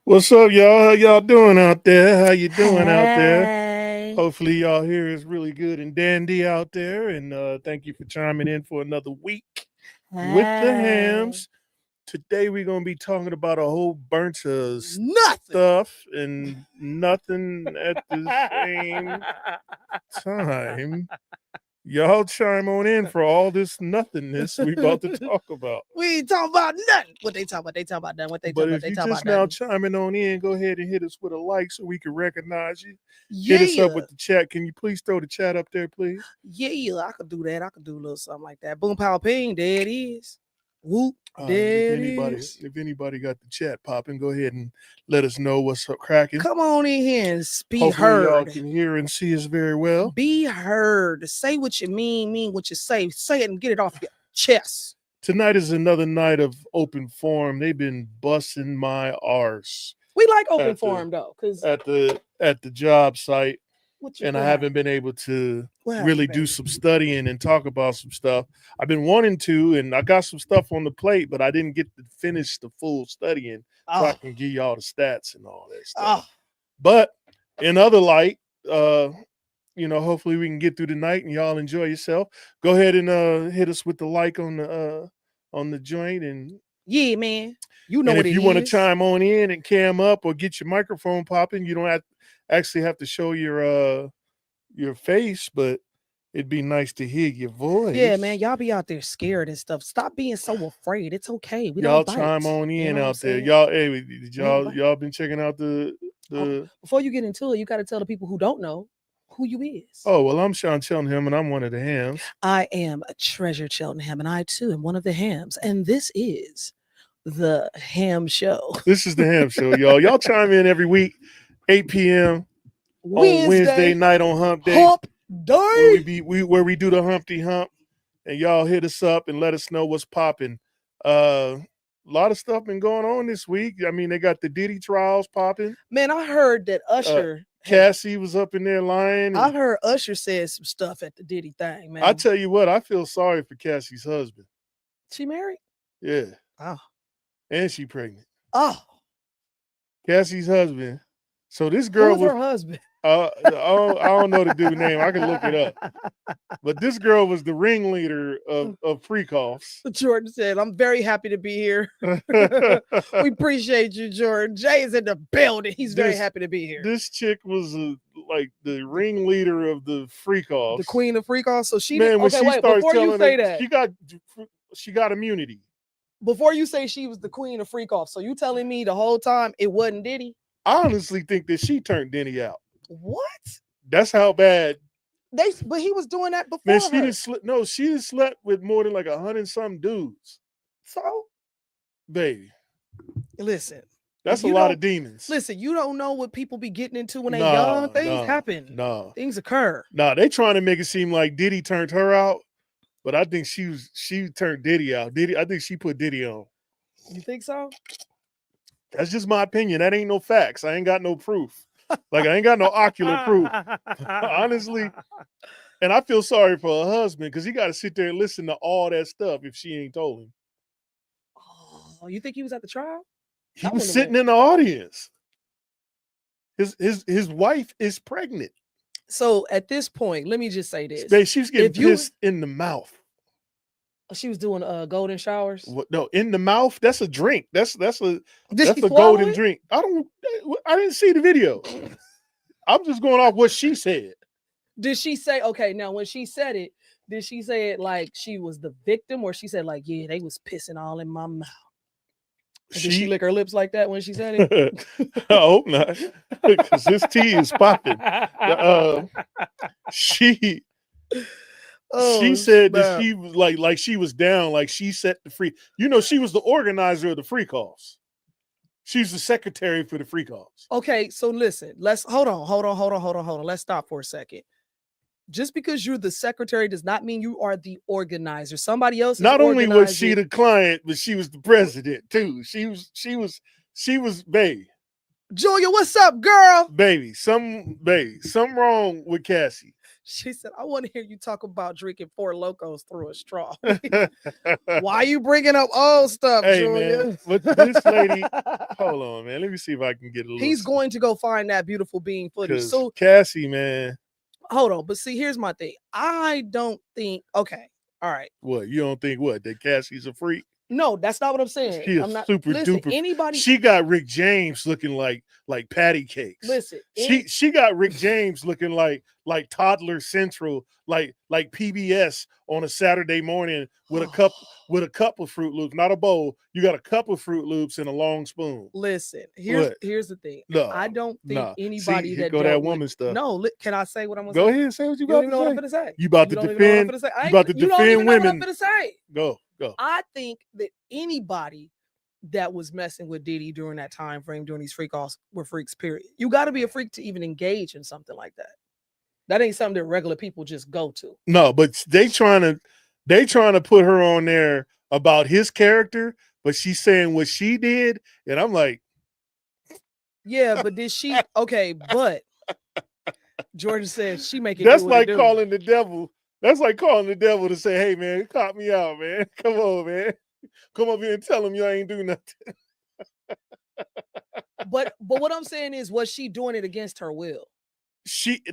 What's up, y'all? How y'all doing out there? How you doing out there? Hey. Hopefully, y'all here is really good and dandy out there. And thank you for chiming in for another week with the Hey. hams. Today, we're gonna be talking about a whole bunch of Nothing. stuff and nothing at the same time. Y'all chime on in for all this nothingness we about to talk about. We ain't talking about nothing. What they talking about? They talking about nothing. What they talking But about? if They you talking about just now nothing. chiming on in, go ahead and hit us with a like so we can recognize you. Hit us up Yeah. with the chat. Can you please throw the chat up there, please? Yeah. I could do that. I could do a little something like that. Boom, pow, ping. There it is. Whoop. All right. There it is. If anybody got the chat popping, go ahead and let us know what's up cracking. Come on in here and be Hopefully y'all heard. can hear and see us very well. Be heard. Say what you mean what you say. Say it and get it off your chest. Tonight is another night of open forum. They've been busting my arse We like open at the forum though, because at the job site, and I what haven't happened? been able to What really happened, do baby? some studying and talk about some stuff. I've been wanting to, and I got some stuff on the plate, but I didn't get to finish the full studying so I Oh, can give y'all the stats and all that stuff. oh, But in other light, uh, hopefully we can get through the night and y'all enjoy yourself. Go ahead and hit us with the like on the joint, yeah, man. You know and what if it you want to is. chime on in and cam up or get your microphone popping, you don't actually have to show your face, but it'd be nice to hear your Yeah, man. voice. Y'all be out there scared and stuff. Stop being so afraid. It's okay. We Y'all don't chime bite. on You in know what I'm out there. saying? Y'all, hey, did We don't y'all bite. y'all been checking out Oh, the before you get into it, you got to tell the people who don't know who you is. Oh, well, I'm Sean Cheltenham and I'm one of the hams. I am a Treasure Cheltenham, and I too am one of the hams. And this is the Ham Show. This is the ham show, y'all. Y'all chime in every week, 8 p.m. on Wednesday Wednesday, night on Hump Day, Hump where Day. we do the Humpty Hump, and y'all hit us up and let us know what's popping. A lot of stuff been going on this week. I mean, they got the Diddy trials popping. Man, I heard that Uh, Usher had. Cassie was up in there lying, I and heard Usher said some stuff at the Diddy thing, I man. tell you what, I feel sorry for Cassie's husband. She married? Yeah, Oh. and she pregnant. Oh. Cassie's husband. So this girl Who's was. her husband? I don't know the dude name. I can look it up. But this girl was the ringleader of freak offs. Jordan said, I'm very happy to be here. We appreciate you, Jordan. Jay is in the building. He's very this happy to be here. this chick was like the ringleader of the freak The offs. queen of freak off. So she did. Man, when Okay, she wait. starts Before you telling her say that, she got immunity. before you say she was the queen of freak off, so you telling me the whole time it wasn't Diddy? I honestly think that she turned Denny out. What? That's how bad. But he was doing that Man, before she her. didn't no, she didn't slept with more than like 100 some dudes. So Baby, listen, if that's a you lot don't of demons. listen, you don't know what people be getting into when they young. Nah, Things nah, happen. nah. Things occur. Nah, they trying to make it seem like Diddy turned her out, but I think she turned Diddy out. I think she put Diddy on. You think so? That's just my opinion. That ain't no facts. I ain't got no proof. Like I ain't got no ocular proof. Honestly. And I feel sorry for her husband because he got to sit there and listen to all that stuff if she ain't told him. Oh, you think he was at the trial? He I was wouldn't have sitting went. in the audience. His wife is pregnant. So at this point, let me just say this: She was getting if you, pissed in the mouth. she was doing golden showers, What, no, in the mouth. That's a drink. did she That's a swallow golden it? drink. I didn't see the video. I'm just going off what she said. Did she say okay? Now when she said it, did she say it like she was the victim, or she said like, yeah, they was pissing all in my mouth? Did she She lick her lips like that when she said I hope not, because this tea is popping. it? She she Oh said that snap! she was like she was down, like she set the free. She was the organizer of the free calls. She's the secretary for the free calls. Okay, so listen, let's hold on. Let's stop for a second. Just because you're the secretary does not mean you are the organizer. Somebody else is Not only was she organizing. the client, but she was the president too. She was baby. Julia, what's up, girl? Baby, some wrong with Cassie. She said, I want to hear you talk about drinking Four Locos through a straw. Why you bringing up old stuff, Hey, Julia? man, but this lady, hold on, man. Let me see if I can get a little. He's going to go find that beautiful bean footage. Because So Cassie, man, hold on, but see, here's my thing. I don't think. Okay, all right. what you don't think what that Cassie's a freak? No, that's not what I'm saying. She is I'm not super listen, duper. anybody. She got Rick James looking like patty cakes. Listen, She got Rick James looking like toddler central, like PBS on a Saturday morning with a cup of Fruit Loops, not a bowl. You got a cup of Fruit Loops and a long spoon. Listen, What? here's the thing. No, I don't think nah. anybody See, that go dealt that with, woman stuff. No, can I say what I'm gonna Go say? ahead, say what you You don't about even know what I'm to gonna say. say. You about to defend? You about to defend women? What I'm say. Go. I think that anybody that was messing with Diddy during that time frame, during these freak offs, were freaks. Period. You got to be a freak to even engage in something like that. That ain't something that regular people just go to. No, but they trying to put her on there about his character, but she's saying what she did, and I'm like, yeah, but did she? Okay, but Jordan said she make it. That's do like it calling the devil. That's like calling the devil to say, "Hey, man, caught me out, man. Come on, man. Come over here and tell him you ain't do nothing." But what I'm saying is, was she doing it against her will?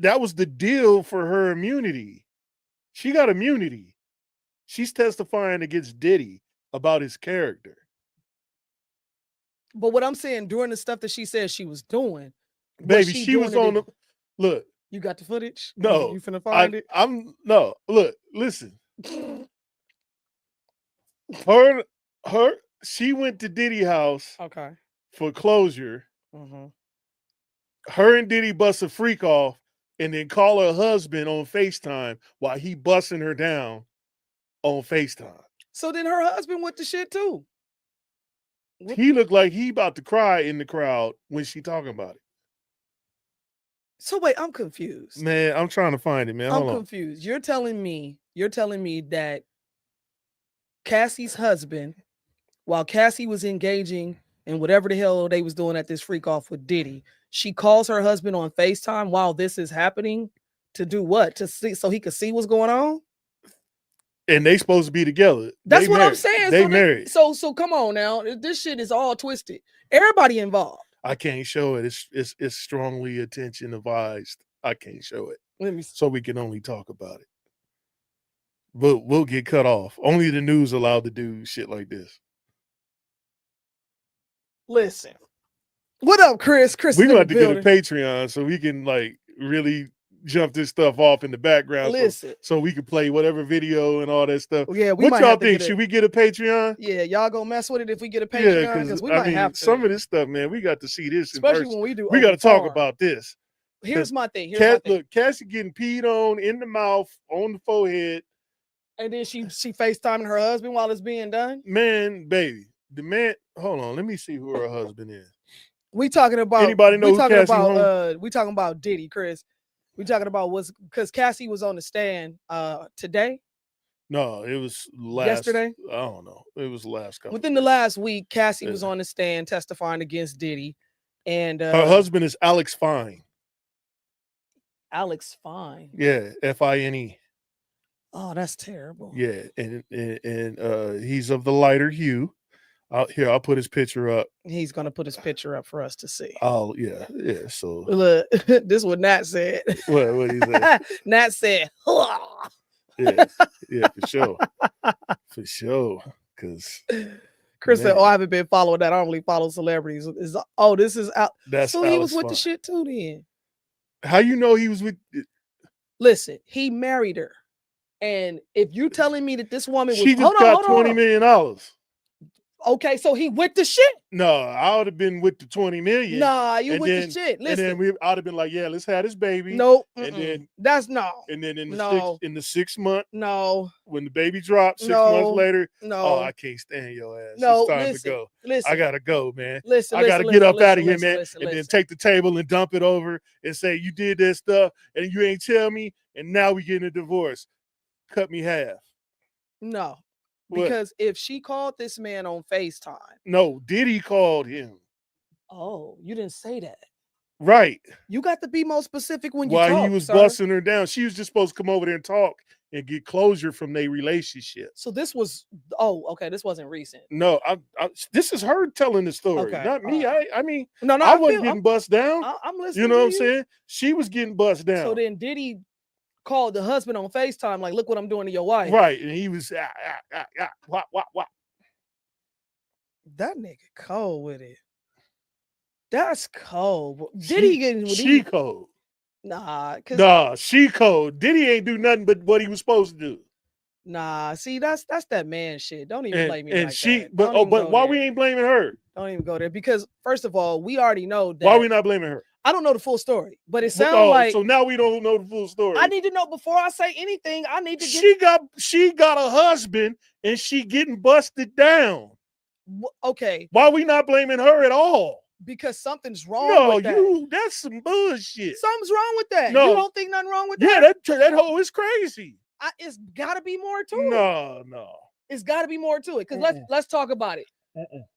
That was the deal for her immunity. She got immunity. She's testifying against Diddy about his character. But what I'm saying, during the stuff that she said she was doing, baby, she was on the look. You got the footage? No, you finna find it. Look, listen. She went to Diddy house. Okay. For closure. Mm-hmm. Her and Diddy bust a freak off, and then call her husband on FaceTime while he busting her down on FaceTime. So then her husband went to shit too. He looked like he about to cry in the crowd when she talking about it. So wait, I'm confused. Man, I'm trying to find it, man. I'm confused. You're telling me that Cassie's husband, while Cassie was engaging in whatever the hell they was doing at this freak off with Diddy, she calls her husband on FaceTime while this is happening to do what? To see so he could see what's going on? And they supposed to be together. That's what I'm saying. They married. So come on now. This shit is all twisted. Everybody involved. I can't show it. It's strongly attention advised. I can't show it. So we can only talk about it. But we'll get cut off. Only the news allowed to do shit like this. Listen. What up, Chris? We're going to get a Patreon so we can really jump this stuff off in the background. Listen. So we can play whatever video and all that stuff. Yeah, what y'all think? Should we get a Patreon? Yeah, y'all gonna mess with it if we get a Patreon? Yeah, because we might have to. Some of this stuff, man, we got to see this. Especially when we do. We got to talk about this. Here's my thing. Look, Cassie getting peed on in the mouth, on the forehead. And then she FaceTiming her husband while it's being done? Man, baby. The man, hold on. Let me see who her husband is. We talking about anybody know who Cassie we talking about Diddy, Chris. We talking about because Cassie was on the stand today. No, it was yesterday. I don't know. It was last couple. Within the last week, Cassie was on the stand testifying against Diddy, and her husband is Alex Fine. Alex Fine. Yeah, Fine. Oh, that's terrible. Yeah, and he's of the lighter hue. I'll put his picture up. He's gonna put his picture up for us to see. Oh yeah. So look, this is what Nat said. What he said? Nat said, yeah, for sure. Because Chris said, "Oh, I haven't been following that. I don't really follow celebrities." This is out. So he was with the shit too. Then how you know he was with? Listen, he married her, and if you telling me that this woman was, she just got $20 million. Okay, so he with the shit. No, I would have been with the 20 million. Nah, you with the shit. Listen, and then I'd have been like, yeah, let's have this baby. Nope. And then that's no. And then in the 6 month, no. When the baby dropped 6 months later, oh, I can't stand your ass. No, it's time to go. Listen, I gotta go, man. I gotta get up out of here, man. And then take the table and dump it over and say you did this stuff and you ain't tell me, and now we getting a divorce. Cut me half. No. Because if she called this man on FaceTime. No, Diddy called him. Oh, you didn't say that. Right. You got to be more specific when you While talk, he was sir. busting her down, she was just supposed to come over there and talk and get closure from their relationship. So this was, oh, okay, this wasn't recent. No, this is her telling the story, Okay, not me. I mean, No, I wasn't getting bust down. I'm listening. You know to what I'm saying? She was getting bust down. So then Diddy called the husband on FaceTime, like, look what I'm doing to your wife. Right. And he was what. That nigga cold with it. That's cold. Diddy getting she cold. Nah, she cold. Diddy ain't do nothing but what he was supposed to do. Nah, see, that's that man shit. Don't even blame me like that. But why we ain't blaming her? Don't even go there, because first of all, we already know that. Why we not blaming her? I don't know the full story, but it sounds like. So now we don't know the full story. I need to know before I say anything. I need to get. She got a husband and she getting busted down. Okay. Why we not blaming her at all? Because something's wrong with that. That's some bullshit. Something's wrong with that. No. You don't think nothing wrong with that? Yeah, that hoe is crazy. It's got to be more to it. No. It's got to be more to it. Because let's talk about it.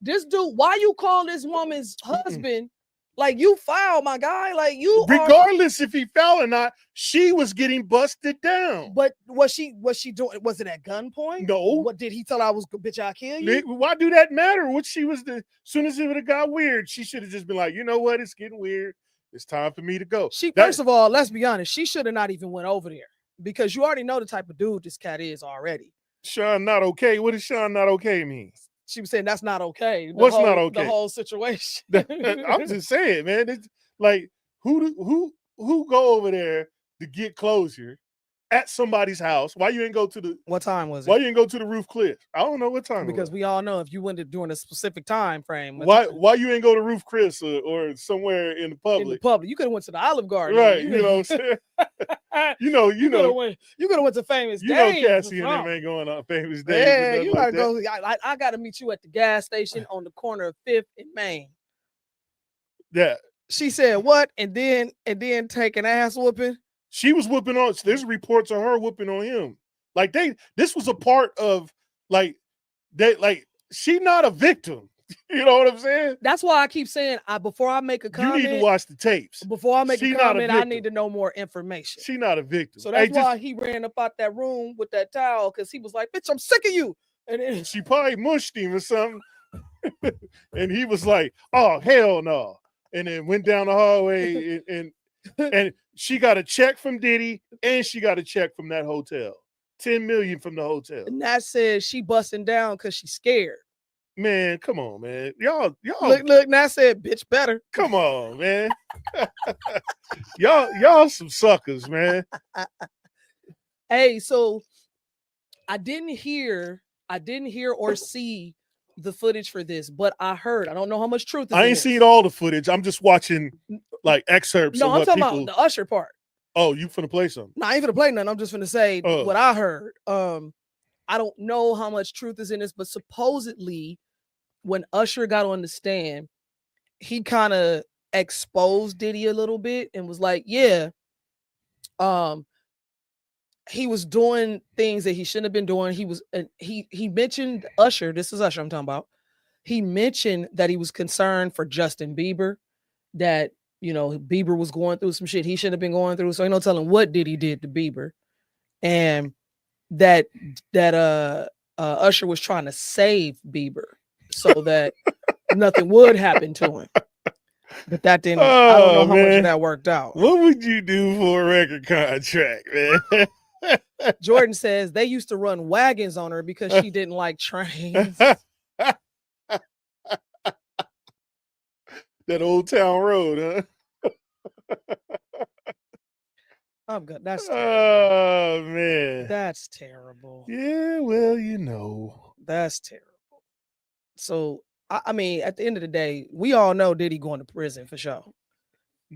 This dude, why you call this woman's husband? Like, you foul, my guy. Like, you regardless if he foul or not, she was getting busted down. But was she doing? Was it at gunpoint? No. What did he tell her? I was, bitch, I'll kill you? Why do that matter? What she was as soon as it would have got weird, she should have just been like, you know what? It's getting weird. It's time for me to go. First of all, let's be honest, she should have not even went over there, because you already know the type of dude this cat is already. Sean not okay. What does Sean not okay mean? She was saying that's not okay. What's not okay? The whole situation. I'm just saying, man. It's like who go over there to get closure at somebody's house? Why you ain't go to the? What time was it? Why you ain't go to the roof cliff? I don't know what time. Because we all know if you went to during a specific time frame. Why you ain't go to Roof Chris or somewhere in the public? In the public, you could have went to the Olive Garden, right? You know what I'm saying? you know. You could have went to Famous Days. You know, Cassie and them ain't going on Famous Days. Yeah, you gotta go. I gotta meet you at the gas station on the corner of 5th and Main. Yeah. She said what? And then take an ass whooping. She was whooping on. There's reports of her whooping on him. Like this was a part of she not a victim. You know what I'm saying? That's why I keep saying before I make a comment. You need to watch the tapes. Before I make a comment, I need to know more information. She not a victim. So that's why he ran up out that room with that towel, because he was like, bitch, I'm sick of you. And then she probably mushed him or something. And he was like, oh, hell no. And then went down the hallway and she got a check from Diddy and she got a check from that hotel. 10 million from the hotel. And that says she busting down because she's scared. Man, come on, man. Y'all look, now said, bitch, better. Come on, man. y'all some suckers, man. Hey, so I didn't hear or see the footage for this, but I heard. I don't know how much truth is I ain't seen all the footage. I'm just watching like excerpts. No, I'm talking about the Usher part. Oh, you finna play something? No, I ain't finna play nothing. I'm just finna say what I heard. I don't know how much truth is in this, but supposedly when Usher got on the stand, he kind of exposed Diddy a little bit and was like, yeah, he was doing things that he shouldn't have been doing. He mentioned Usher. This is Usher I'm talking about. He mentioned that he was concerned for Justin Bieber, that, you know, Bieber was going through some shit he shouldn't have been going through. So ain't no telling what Diddy did to Bieber. And that Usher was trying to save Bieber so that nothing would happen to him. But that didn't. I don't know how much of that worked out. What would you do for a record contract, man? Jordan says they used to run wagons on her because she didn't like trains. That Old Town Road, huh? I'm good. That's terrible. Oh, man. That's terrible. Yeah, well, you know. That's terrible. So, I mean, at the end of the day, we all know Diddy going to prison for sure.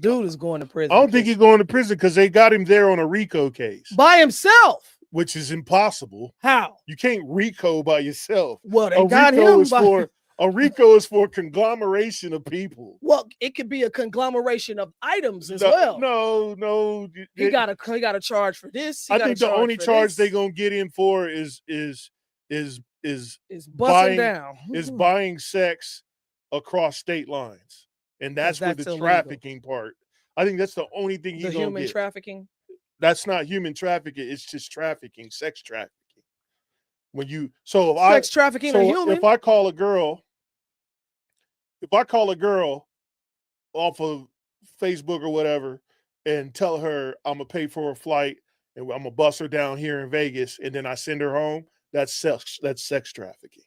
Dude is going to prison. I don't think he's going to prison because they got him there on a RICO case. By himself. Which is impossible. How? You can't RICO by yourself. Well, they got him by... A RICO is for a conglomeration of people. Well, it could be a conglomeration of items as well. No. He got a charge for this. I think the only charge they're gonna get him for is busting down. Is buying sex across state lines. and that's where the that's illegal. trafficking part. I think that's the only thing The he's gonna human get. trafficking. That's not human trafficking. It's just trafficking, sex trafficking. When you so if Sex trafficking a human. if I call a girl off of Facebook or whatever and tell her I'm gonna pay for a flight and I'm gonna bust her down here in Vegas and then I send her home, that's sex trafficking.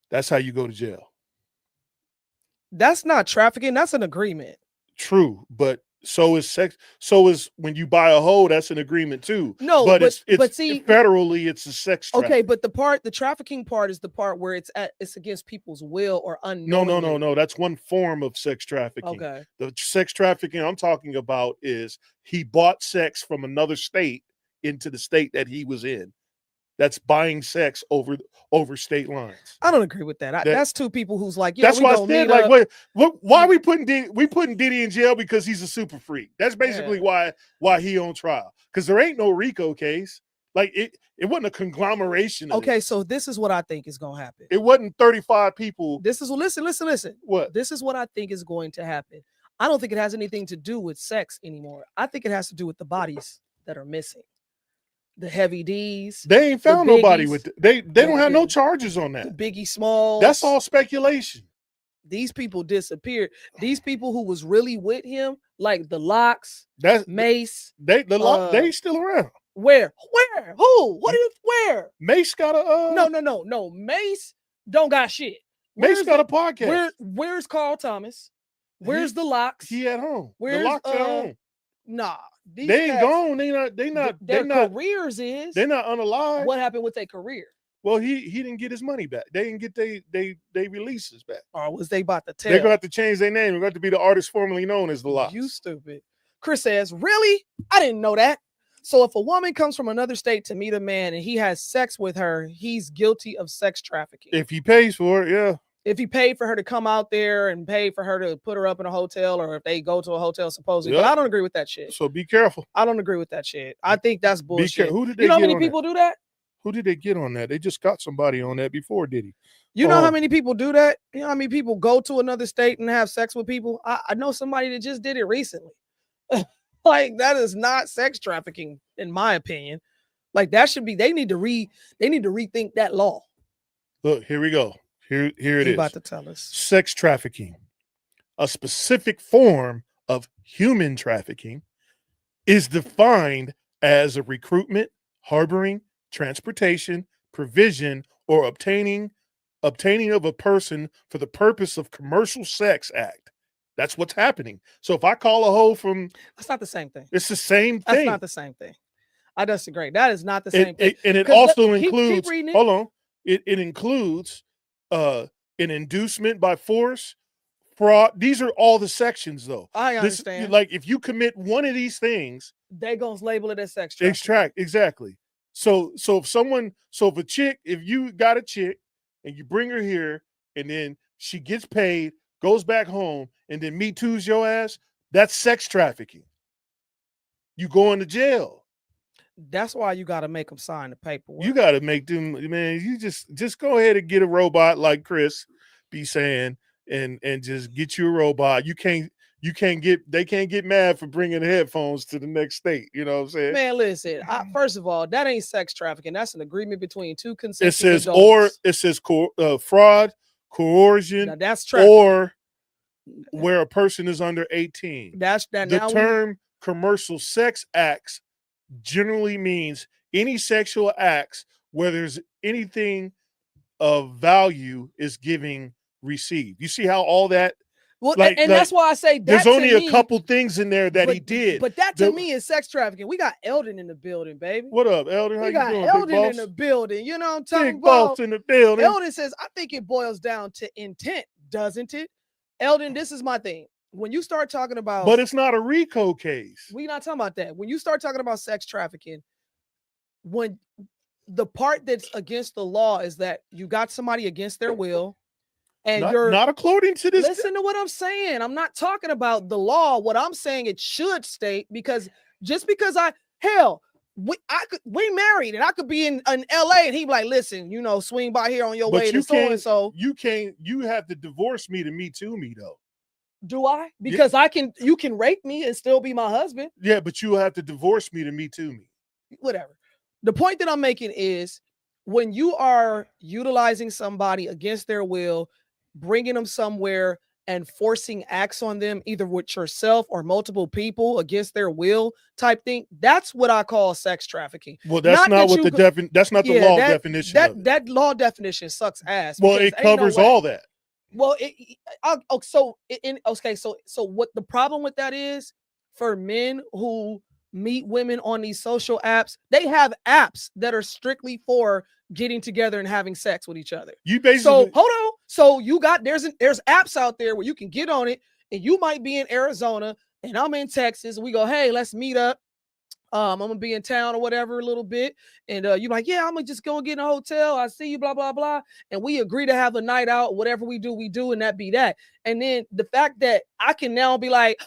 That's how you go to jail. That's not trafficking. That's an agreement. True, but so is sex. So is when you buy a hoe, that's an agreement too. No, but but see, federally, it's a sex trafficking. Okay, but the trafficking part is the part where it's against people's will or unknowingly. No. That's one form of sex trafficking. Okay. The sex trafficking I'm talking about is he bought sex from another state into the state that he was in. That's buying sex over state lines. I don't agree with that. That's two people who's like, yeah, that's why I said, like, why are we putting Diddy in jail because he's a super freak? That's basically why he on trial, because there ain't no RICO case. Like it wasn't a conglomeration. Okay, so this is what I think is gonna happen. It wasn't 35 people. This is listen. What? This is what I think is going to happen. I don't think it has anything to do with sex anymore. I think it has to do with the bodies that are missing. The Heavy D's. They ain't found nobody with they don't have no charges on that. The Biggie Smalls. That's all speculation. These people disappeared. These people who was really with him, like the Locks, Mace. They still around. Where? Who? What is where? Mace got a No. Mace don't got shit. Mace got a podcast. Where's Carl Thomas? Where's the Locks? He at home. Where's the Locks at home? Nah. They ain't gone. They not. Their careers is. They're not unalive. What happened with their career? Well, he didn't get his money back. They didn't get they releases back. Or was they about to tell? They're gonna have to change their name. They're going to be the artist formerly known as the Locks. You stupid. Chris says, really? I didn't know that. So if a woman comes from another state to meet a man and he has sex with her, he's guilty of sex trafficking. If he pays for it, yeah. If he paid for her to come out there and pay for her to put her up in a hotel, or if they go to a hotel supposedly. Yep. But I don't agree with that shit. So be careful. I don't agree with that shit. I think that's bullshit. Who did they you know how many people do that? Who did they get on that? They just got somebody on that before, did he? You know how many people do that? You know how many people go to another state and have sex with people? I know somebody that just did it recently. Like, that is not sex trafficking, in my opinion. Like, that should be, they need to rethink that law. Look, here we go. Here it is. About to tell us. Sex trafficking, a specific form of human trafficking, is defined as a recruitment, harboring, transportation, provision, or obtaining of a person for the purpose of commercial sex act. That's what's happening. So if I call a hoe from... That's not the same thing. It's the same thing. That's not the same thing. I disagree. That is not the same thing. And it also includes... Hold on. It includes an inducement by force, fraud. These are all the sections, though. I understand. Like, if you commit one of these things... They gonna label it as sex trafficking. Exactly. So if you got a chick and you bring her here and then she gets paid, goes back home, and then Me Too's your ass, that's sex trafficking. You going to jail. That's why you got to make them sign the paperwork. You got to make them, man. You just go ahead and get a robot like Chris be saying, and just get you a robot. They can't get mad for bringing headphones to the next state. You know what I'm saying? Man, listen. First of all, that ain't sex trafficking. That's an agreement between two consenting adults. It says fraud, coercion, now that's trafficking. Or where a person is under 18. That's that. The term commercial sex acts generally means any sexual acts where there's anything of value is received. You see how all that. Well, and that's why I say that there's only a couple things in there that he did. But that to me is sex trafficking. We got Eldon in the building, baby. What up, Eldon? How you doing? We got Eldon in the building. You know what I'm talking Big boss in the building. Eldon says, I think it boils down to intent, doesn't it? Eldon, this is my thing. When you start talking about... But it's not a RICO case. We're not talking about that. When you start talking about sex trafficking, when the part that's against the law is that you got somebody against their will, and you're not according to this. Listen to what I'm saying. I'm not talking about the law. What I'm saying, it should state, because just because we married, and I could be in LA, and he be like, listen, swing by here on your way to so and so. You have to divorce me to Me Too me though. Do I? Because you can rape me and still be my husband. Yeah, but you have to divorce me to Me Too me. Whatever. The point that I'm making is when you are utilizing somebody against their will, bringing them somewhere and forcing acts on them, either with yourself or multiple people against their will type thing, that's what I call sex trafficking. Well, that's not what that's not the law definition. That law definition sucks ass. Well, it covers all that. Well, so what the problem with that is for men who meet women on these social apps, they have apps that are strictly for getting together and having sex with each other. You basically hold on. So you got there's apps out there where you can get on it, and you might be in Arizona and I'm in Texas, and we go, hey, let's meet up. I'm gonna be in town or whatever a little bit, and you're like, yeah, I'm gonna just go get in a hotel. I see you, blah blah blah, and we agree to have a night out. Whatever we do, and that be that. And then the fact that I can now be like,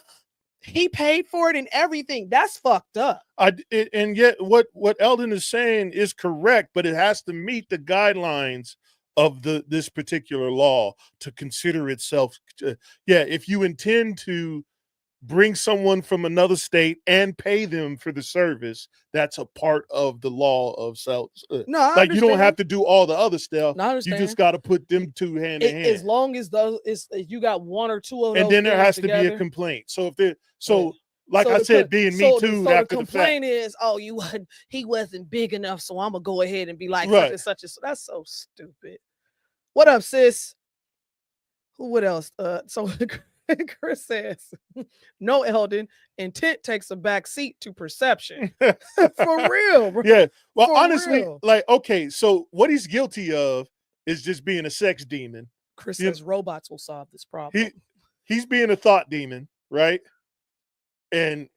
he paid for it and everything, that's fucked up. And yet, what Eldon is saying is correct, but it has to meet the guidelines of this particular law to consider itself. If you intend to bring someone from another state and pay them for the service, that's a part of the law of self. No, like you don't have to do all the other stuff. No, you just got to put them two hand in hand. As long as you got one or two of those, and then there has together. To be a complaint. So if there, I said, being Me Too. So the complaint is, he wasn't big enough, so I'm gonna go ahead and be like such and such. That's so stupid. What up, sis? What else? So Chris says, no, Eldon, intent takes a back seat to perception. For real, bro. Yeah. Well, honestly, okay, so what he's guilty of is just being a sex demon. Chris says robots will solve this problem. He's being a thought demon, right? And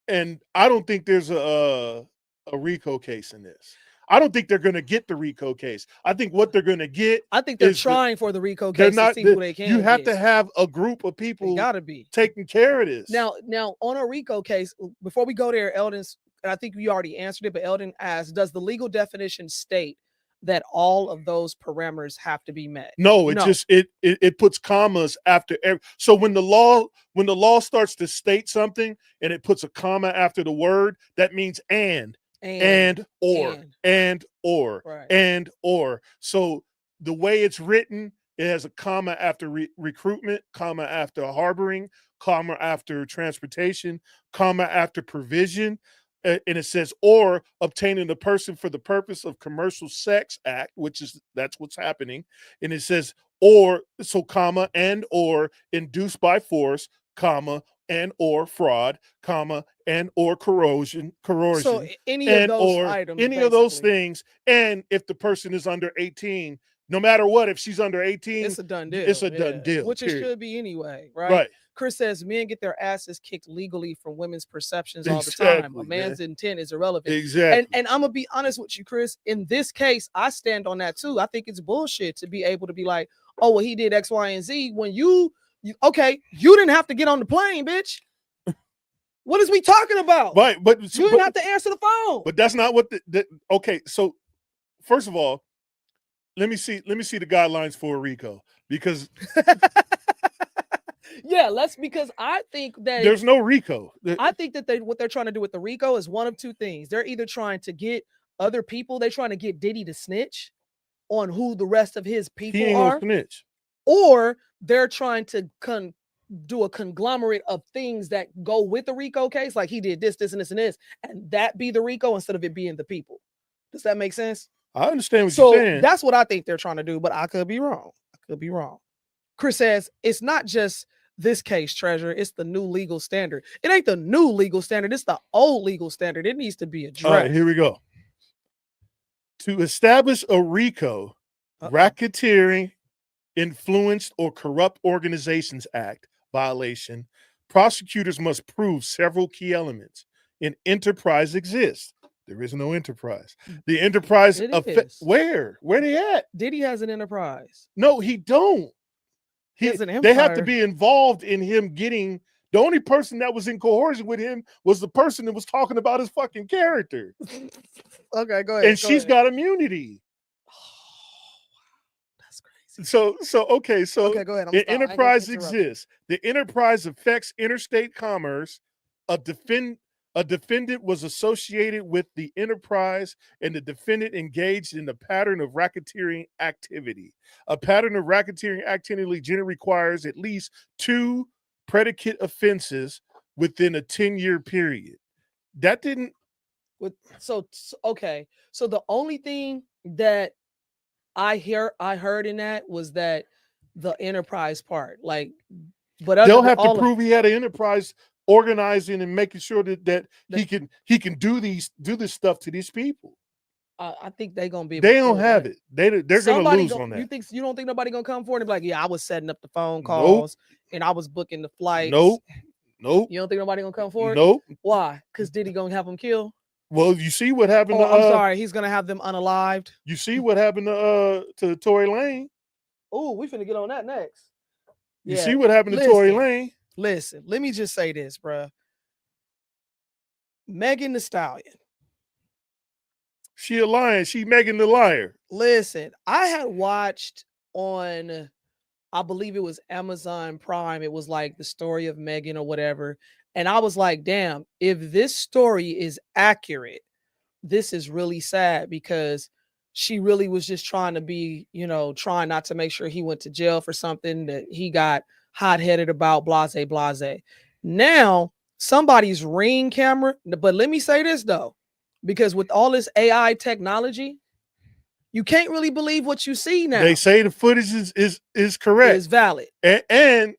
I don't think there's a RICO case in this. I don't think they're going to get the RICO case. I think what they're going to get. I think they're trying for the RICO case to see who they can. You have to have a group of people. Gotta be taking care of this. Now on a RICO case, before we go there, Eldon's. I think you already answered it, but Eldon asked, does the legal definition state that all of those parameters have to be met? No, it puts commas after every. So when the law starts to state something and it puts a comma after the word, that means or. So the way it's written, it has a comma after recruitment, comma after harboring, comma after transportation, comma after provision. And it says, or obtaining a person for the purpose of commercial sex act, that's what's happening. And it says, or, so comma, and or induced by force, comma, and or fraud, comma, and or coercion. So any of those items, any of those things. And if the person is under 18, no matter what, if she's under 18, it's a done deal. It's a done deal. Which it should be anyway, right? Chris says men get their asses kicked legally from women's perceptions all the time. A man's intent is irrelevant. Exactly. And I'm gonna be honest with you, Chris. In this case, I stand on that too. I think it's bullshit to be able to be like, oh, well, he did X, Y, and Z when you didn't have to get on the plane, bitch. What is we talking about? Right, but you didn't have to answer the phone. But that's not what okay. So first of all, let me see the guidelines for RICO, because because I think that there's no RICO. I think that what they're trying to do with the RICO is one of two things. They're either trying to get other people, they're trying to get Diddy to snitch on who the rest of his people are, snitch. Or they're trying to do a conglomerate of things that go with the RICO case, like he did this, this, and this, and this, and that be the RICO instead of it being the people. Does that make sense? I understand what you're saying. That's what I think they're trying to do, but I could be wrong. Chris says it's not just this case, Treasure. It's the new legal standard. It ain't the new legal standard. It's the old legal standard. It needs to be addressed. All right, here we go. To establish a RICO, Racketeering, Influenced, or Corrupt Organizations Act violation, prosecutors must prove several key elements. An enterprise exists. There is no enterprise. The enterprise where they at? Diddy has an enterprise. No, he don't. He has an empire. They have to be involved in him getting The only person that was in coercion with him was the person that was talking about his fucking character. Okay, go ahead. And she's got immunity. That's crazy. So okay, so Okay, go ahead. the enterprise exists. The enterprise affects interstate commerce. A defendant was associated with the enterprise, and the defendant engaged in a pattern of racketeering activity. A pattern of racketeering activity generally requires at least 2 predicate offenses within a 10-year period. That didn't. Okay. So the only thing that I heard in that was that the enterprise part, like, but they'll have to prove he had an enterprise organizing and making sure that he can do this stuff to these people. I think they're gonna be. They don't have it. They're gonna lose on that. You don't think nobody gonna come forward and be like, yeah, I was setting up the phone calls and I was booking the flights. Nope. You don't think nobody gonna come forward? Nope. Why? Because Diddy gonna have them killed. Well, you see what happened. I'm sorry, he's gonna have them unalived. You see what happened to Tory Lane. Oh, we finna get on that next. You see what happened to Tory Lane. Listen, let me just say this, bro. Megan Thee Stallion. She a lion. She Megan the liar. Listen, I had watched on, I believe it was Amazon Prime. It was like the story of Megan or whatever. And I was like, damn, if this story is accurate, this is really sad because she really was just trying to be, trying not to make sure he went to jail for something that he got hot-headed about, blase, blase. Now, somebody's Ring camera, but let me say this though, because with all this AI technology, you can't really believe what you see now. They say the footage is correct. It's valid. And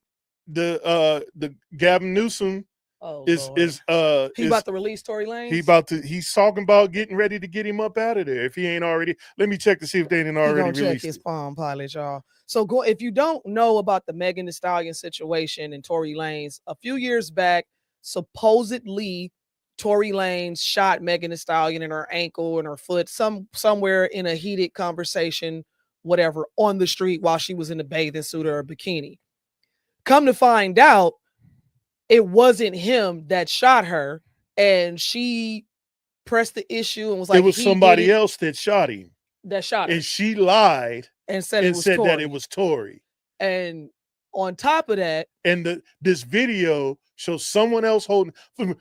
the Gavin Newsom he about to release Tory Lanez? He's talking about getting ready to get him up out of there if he ain't already. Let me check to see if they didn't already release check his Palm Pilot, y'all. So if you don't know about the Megan Thee Stallion situation and Tory Lanez, a few years back, supposedly Tory Lanez shot Megan Thee Stallion in her ankle and her foot, somewhere in a heated conversation, whatever, on the street while she was in a bathing suit or a bikini. Come to find out, it wasn't him that shot her, and she pressed the issue and was like, it was somebody else that shot him. And she lied and said that it was Tory. And on top of that, and this video shows someone else holding.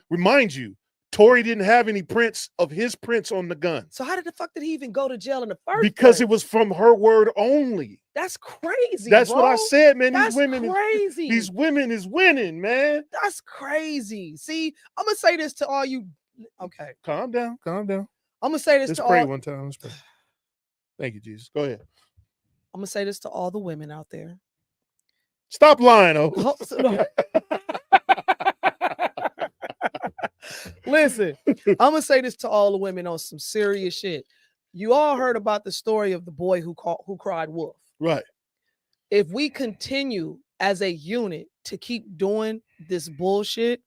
Remind you, Tory didn't have any prints of his prints on the gun. So how the fuck did he even go to jail in the first place? Because it was from her word only. That's crazy. That's bro. what I said, man. That's crazy. These women is winning, man. That's crazy. See, I'm gonna say this to all you. Okay, calm down. I'm gonna say this Let's to pray all. One time. Let's pray. Thank you, Jesus. Go ahead. I'm gonna say this to all the women out there. Stop lying, Listen, I'm gonna say this to all the women on some serious shit. You all heard about the story of the boy who cried wolf. Right. If we continue as a unit to keep doing this bullshit,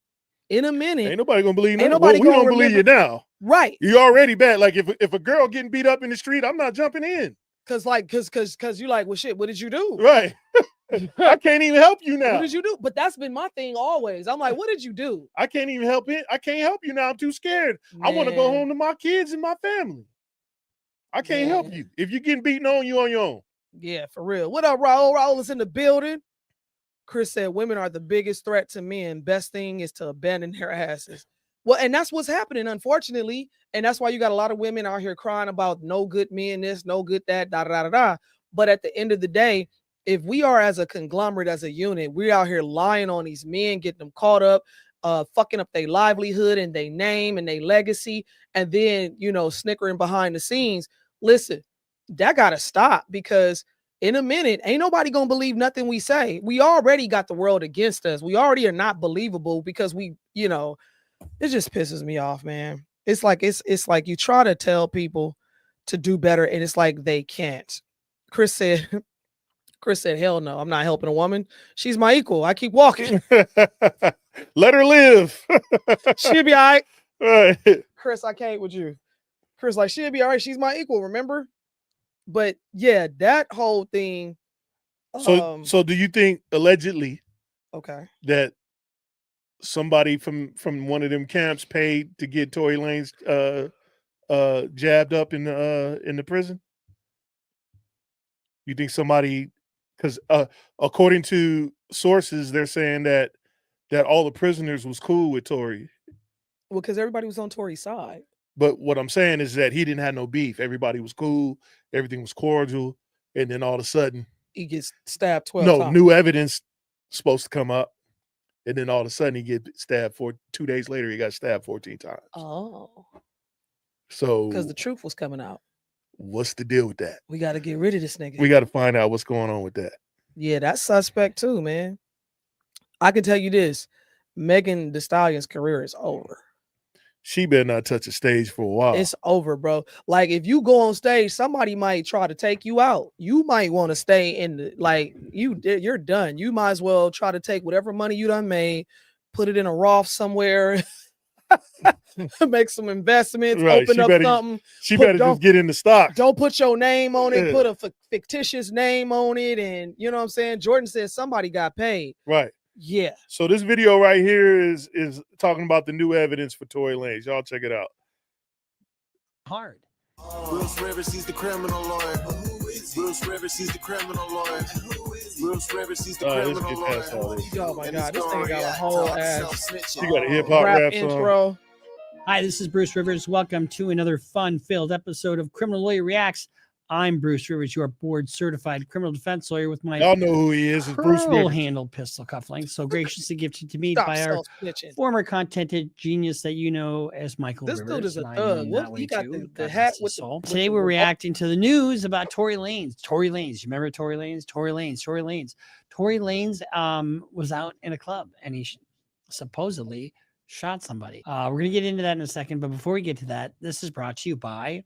in a minute, ain't nobody gonna believe. We don't believe you now. Right. You already bad. Like if a girl getting beat up in the street, I'm not jumping in. Cause you're like, well, shit. What did you do? Right. I can't even help you now. What did you do? But that's been my thing always. I'm like, what did you do? I can't even help it. I can't help you now. I'm too scared. Man. I want to go home to my kids and my family. I can't help you. If you're getting beaten on, you on your own. Yeah, for real. What up, Raul? Raul is in the building. Chris said women are the biggest threat to men. Best thing is to abandon their asses. Well, and that's what's happening, unfortunately. And that's why you got a lot of women out here crying about no good men, this, no good that, da da da da. But at the end of the day, if we are as a conglomerate, as a unit, we're out here lying on these men, getting them caught up, fucking up their livelihood and their name and their legacy, and then, snickering behind the scenes. Listen, that got to stop, because in a minute, ain't nobody going to believe nothing we say. We already got the world against us. We already are not believable because we, it just pisses me off, man. It's like you try to tell people to do better and it's like they can't. Chris said, hell no, I'm not helping a woman. She's my equal. I keep walking. Let her live. She'll be all right. Right. Chris, I can't with you. Chris, like, she'll be all right. She's my equal, remember? But yeah, that whole thing. So do you think allegedly okay that somebody from one of them camps paid to get Tory Lanez jabbed up in the prison? You think somebody, because according to sources, they're saying that all the prisoners was cool with Tory. Well, because everybody was on Tory's side. But what I'm saying is that he didn't have no beef. Everybody was cool. Everything was cordial. And then all of a sudden, he gets stabbed 12 times. New evidence supposed to come up. And then all of a sudden he get stabbed 2 days later, he got stabbed 14 times. Oh. So because the truth was coming out. What's the deal with that? We got to get rid of this nigga. We got to find out what's going on with that. Yeah, that's suspect too, man. I can tell you this. Megan Thee Stallion's career is over. She better not touch the stage for a while. It's over, bro. Like, if you go on stage, somebody might try to take you out. You might want to stay in the, like, you're done. You might as well try to take whatever money you done made, put it in a Roth somewhere, make some investments, right. open up something. She better just get in the stock. Don't put your name on it, put a fictitious name on it, and you know what I'm saying? Jordan said somebody got paid. Right. Yeah. So this video right here is talking about the new evidence for Tory Lanez. Y'all check it out. Hard. Bruce Rivers, he's the criminal lawyer. Bruce Rivers, he's the criminal lawyer. Bruce Rivers, he's the criminal lawyer. Oh my God, this thing got a whole ass. You got a hip hop rap intro. Hi, this is Bruce Rivers. Welcome to another fun-filled episode of Criminal Lawyer Reacts. I'm Bruce Rivers, your board-certified criminal defense lawyer with my y'all know who he is. It's Bruce Rivers. Handle pistol cufflinks, so graciously gifted to me by our former contented genius that you know as Michael Rivers. This dude is a thug. What he got the hat with the Today we're reacting to the news about Tory Lanez. Tory Lanez, you remember Tory Lanez? Tory Lanez was out in a club and he supposedly shot somebody. We're gonna get into that in a second, but before we get to that, this is brought to you by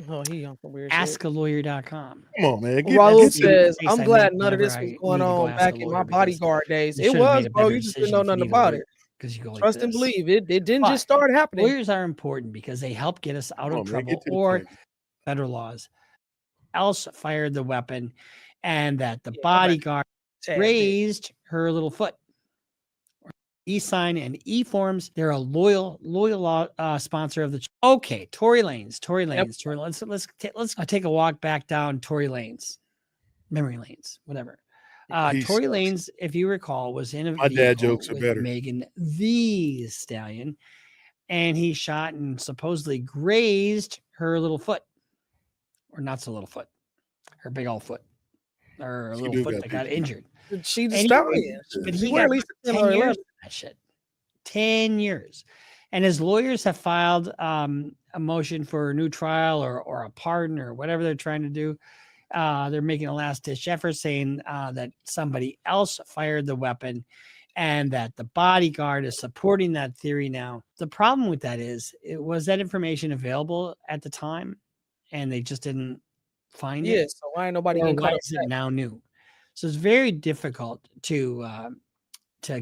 AskALawyer.com. Come on, man. Raul says, I'm glad none of this was going on back in my bodyguard days. It was, bro. You just didn't know nothing about it. Because you go like trust and believe it. It didn't just start happening. Lawyers are important because they help get us out of trouble or federal laws. Else fired the weapon, and that the bodyguard raised her little foot. E-sign and E-forms. They're a loyal sponsor of the. Okay, Tory Lanez. Let's take a walk back down Tory Lanez, memory lanes, whatever. Tory Lanez, if you recall, was in a my dad jokes are with better. Megan Thee Stallion, and he shot and supposedly grazed her little foot, or not so little foot, her big old foot, or a little foot that got injured. She's a stallion. But he got 10 years that shit. 10 years. And his lawyers have filed a motion for a new trial or a pardon or whatever they're trying to do. They're making a last-ditch effort saying that somebody else fired the weapon and that the bodyguard is supporting that theory now. The problem with that is, was that information available at the time and they just didn't find it? Yeah, so why ain't nobody getting caught? Why is it now new? So it's very difficult to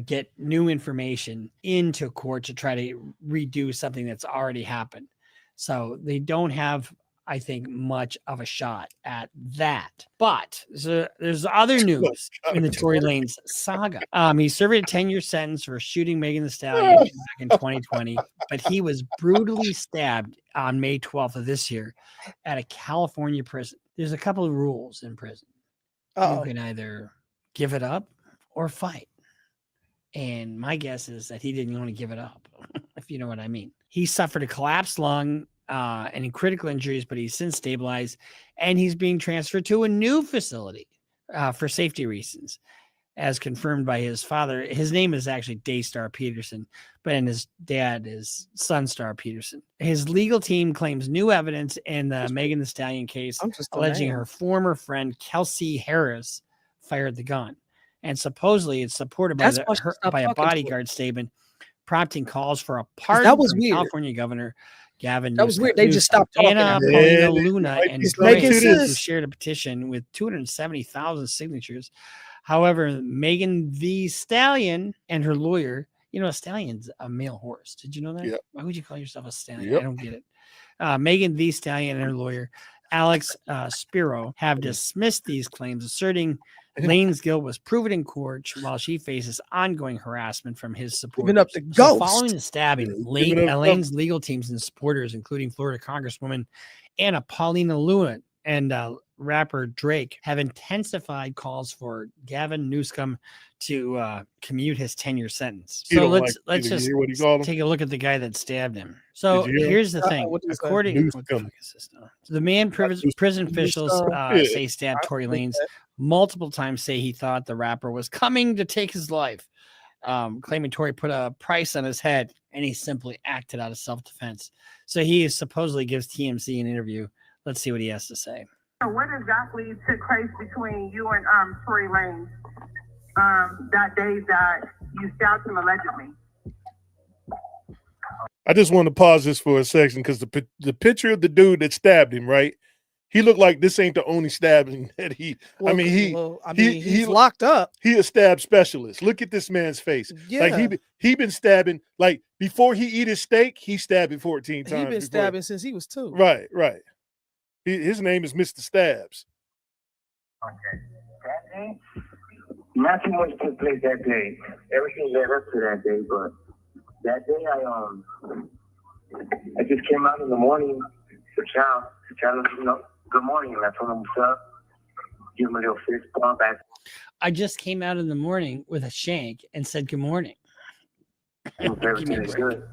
get new information into court to try to redo something that's already happened. So they don't have, I think, much of a shot at that. But there's other news in the Tory Lanez saga. He served a 10-year sentence for shooting Megan Thee Stallion back in 2020, but he was brutally stabbed on May 12th of this year at a California prison. There's a couple of rules in prison. You can either give it up or fight. And my guess is that he didn't want to give it up, if you know what I mean. He suffered a collapsed lung and critical injuries, but he's since stabilized, and he's being transferred to a new facility for safety reasons, as confirmed by his father. His name is actually Daystar Peterson, and his dad is Sunstar Peterson. His legal team claims new evidence in the Megan Thee Stallion case, alleging her former friend Kelsey Harris fired the gun. And supposedly it's supported by a bodyguard statement, prompting calls for a pardon from California Governor Gavin. That was weird. They just stopped talking. Anna Paulina Luna and Grace, who shared a petition with 270,000 signatures. However, Megan Thee Stallion and her lawyer, you know, a stallion's a male horse. Did you know that? Yep. Why would you call yourself a stallion? I don't get it. Megan Thee Stallion and her lawyer, Alex Spiro, have dismissed these claims, asserting Lane's guilt was proven in court while she faces ongoing harassment from his supporters. Giving up the So ghost. following the stabbing, Yeah, giving up Lane's legal teams and supporters, including Florida Congresswoman Anna Paulina Lewin and rapper Drake, have intensified calls for Gavin Newsom to commute his 10-year sentence. You So don't let's like- let's you just hear what he called him? take a look at the guy that stabbed him. So Did you hear him? here's the thing. What did he say? According Newsom. what the fuck is this now? The man prison officials Yeah. say stabbed Tory heard Lanez that. multiple times, say he thought the rapper was coming to take his life, claiming Tory put a price on his head and he simply acted out of self-defense. So he supposedly gives TMZ an interview. Let's see what he has to say. So what exactly took place between you and Tory Lanez that day that you stabbed him allegedly? I just want to pause this for a second because the picture of the dude that stabbed him, right? He looked like this ain't the only stabbing that he. Well, he's locked up. He a stab specialist. Look at this man's face. Yeah, Like he been stabbing. Like before he eat his steak, he stabbed it 14 times. he been before. stabbing since he was 2. Right. His name is Mr. Stabs. Okay. That day, not too much took place that day. Everything led up to that day, but that day I just came out in the morning to Chow, good morning, and I told him what's up. Give him a little fist bump. I just came out in the morning with a shank and said good morning. Everything is good.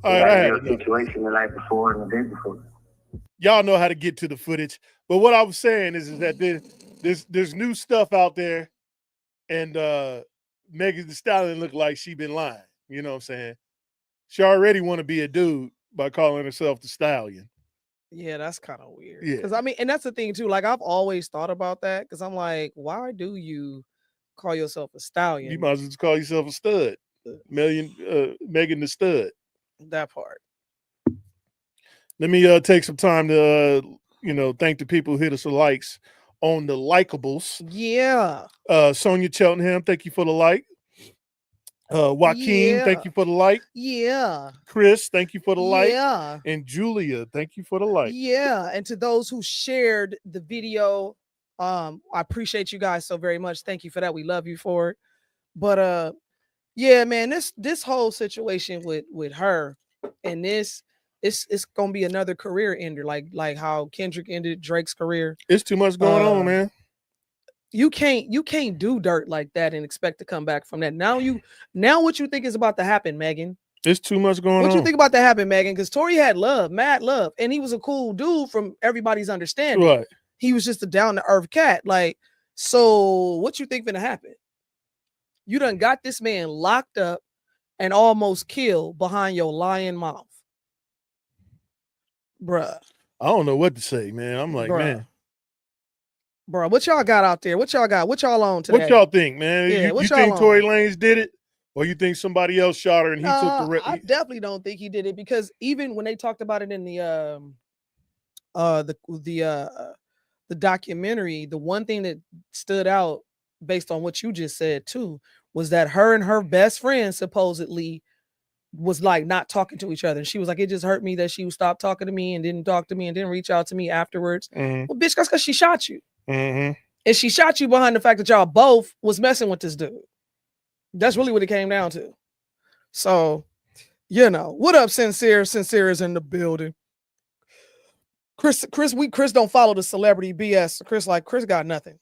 All right, I had a enough. situation the night before and the day before. Y'all know how to get to the footage. But what I was saying is that there's new stuff out there, and Megan Thee Stallion looked like she been lying. You know what I'm saying? She already want to be a dude by calling herself the Stallion. Yeah, that's kind of weird. Yeah. Because I mean, and that's the thing too. Like I've always thought about that because I'm like, why do you call yourself a stallion? You might as well just call yourself a stud. Megan the Stud. That part. Let me take some time to thank the people who hit us with likes on the likables. Yeah. Sonia Cheltenham, thank you for the like. Joaquin, thank you for the like. Yeah. Chris, thank you for the like. Yeah. And Julia, thank you for the like. Yeah. And to those who shared the video, I appreciate you guys so very much. Thank you for that. We love you for it. But yeah, man, this whole situation with her and this it's gonna be another career ender, like how Kendrick ended Drake's career. It's too much going on, man. You can't do dirt like that and expect to come back from that. Now what you think is about to happen, Megan? It's too much going on. What you think about to happen, Megan? Because Tory had mad love, and he was a cool dude from everybody's understanding. Right. He was just a down to earth cat. Like, so what you think gonna happen? You done got this man locked up and almost killed behind your lying mouth. Bruh. I don't know what to say, man. I'm like, man. Bruh, what y'all got out there? What y'all got? What y'all on today? What y'all think, man? Yeah, you think Tory Lanez did it? Or you think somebody else shot her and he took the I definitely don't think he did it because even when they talked about it in the documentary, the one thing that stood out based on what you just said too was that her and her best friend supposedly was like not talking to each other. And she was like, it just hurt me that she stopped talking to me and didn't talk to me and didn't reach out to me afterwards. Mm-hmm. Well, bitch, that's because she shot you. Mm-hmm. And she shot you behind the fact that y'all both was messing with this dude. That's really what it came down to. So, what up, Sincere? Sincere is in the building. Chris don't follow the celebrity BS. Chris got nothing.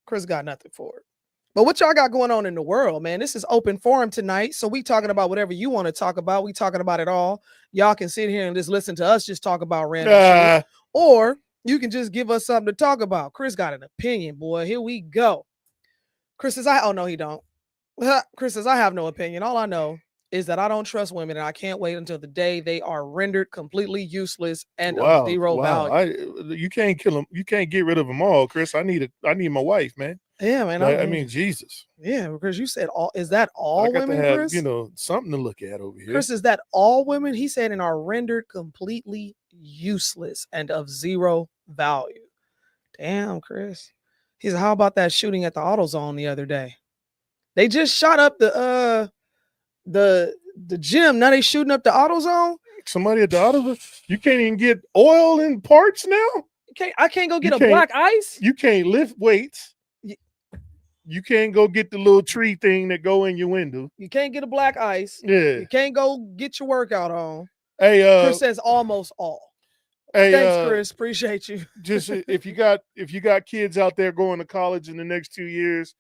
Chris got nothing for it. But what y'all got going on in the world, man? This is open forum tonight. So we talking about whatever you want to talk about. We talking about it all. Y'all can sit here and just listen to us just talk about random shit. Or you can just give us something to talk about. Chris got an opinion, boy. Here we go. Chris says, oh no, he don't. Chris says, I have no opinion. All I know is that I don't trust women, and I can't wait until the day they are rendered completely useless and of zero value. You can't kill them. You can't get rid of them all, Chris. I need my wife, man. Yeah, man. I mean, Jesus. Yeah, because you said all. Is that all I got women, to have, Chris? something to look at over here. Chris, is that all women? He said, and are rendered completely useless and of zero value. Damn, Chris. He said, how about that shooting at the AutoZone the other day? They just shot up the gym. Now they shooting up the AutoZone. Somebody at the AutoZone. You can't even get oil and parts now. I can't go get a black ice. You can't lift weights. You can't go get the little tree thing that go in your window. You can't get a black ice. Yeah. You can't go get your workout on. Hey, Chris says almost all. hey, Thanks, Chris. Appreciate you. Just if you got kids out there going to college in the next 2 years,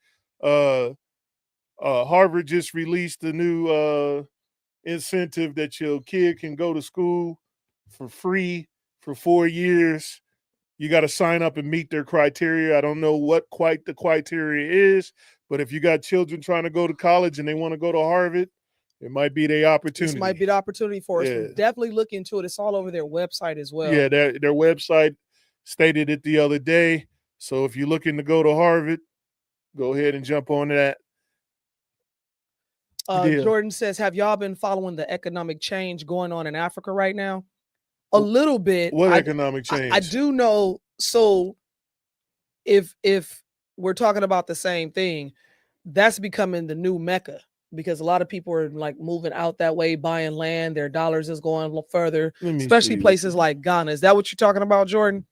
Harvard just released a new incentive that your kid can go to school for free for 4 years. You got to sign up and meet their criteria. I don't know what quite the criteria is, but if you got children trying to go to college and they want to go to Harvard, it might be their opportunity. This might be the opportunity for us. Yeah. We'll definitely look into it. It's all over their website as well. Yeah, their website stated it the other day. So if you're looking to go to Harvard, go ahead and jump on that. Jordan says, have y'all been following the economic change going on in Africa right now? A little bit. What economic change? I do know. So if we're talking about the same thing, that's becoming the new Mecca, because a lot of people are like moving out that way, buying land. Their dollars is going a little further, especially places like Ghana. Is that what you're talking about, Jordan?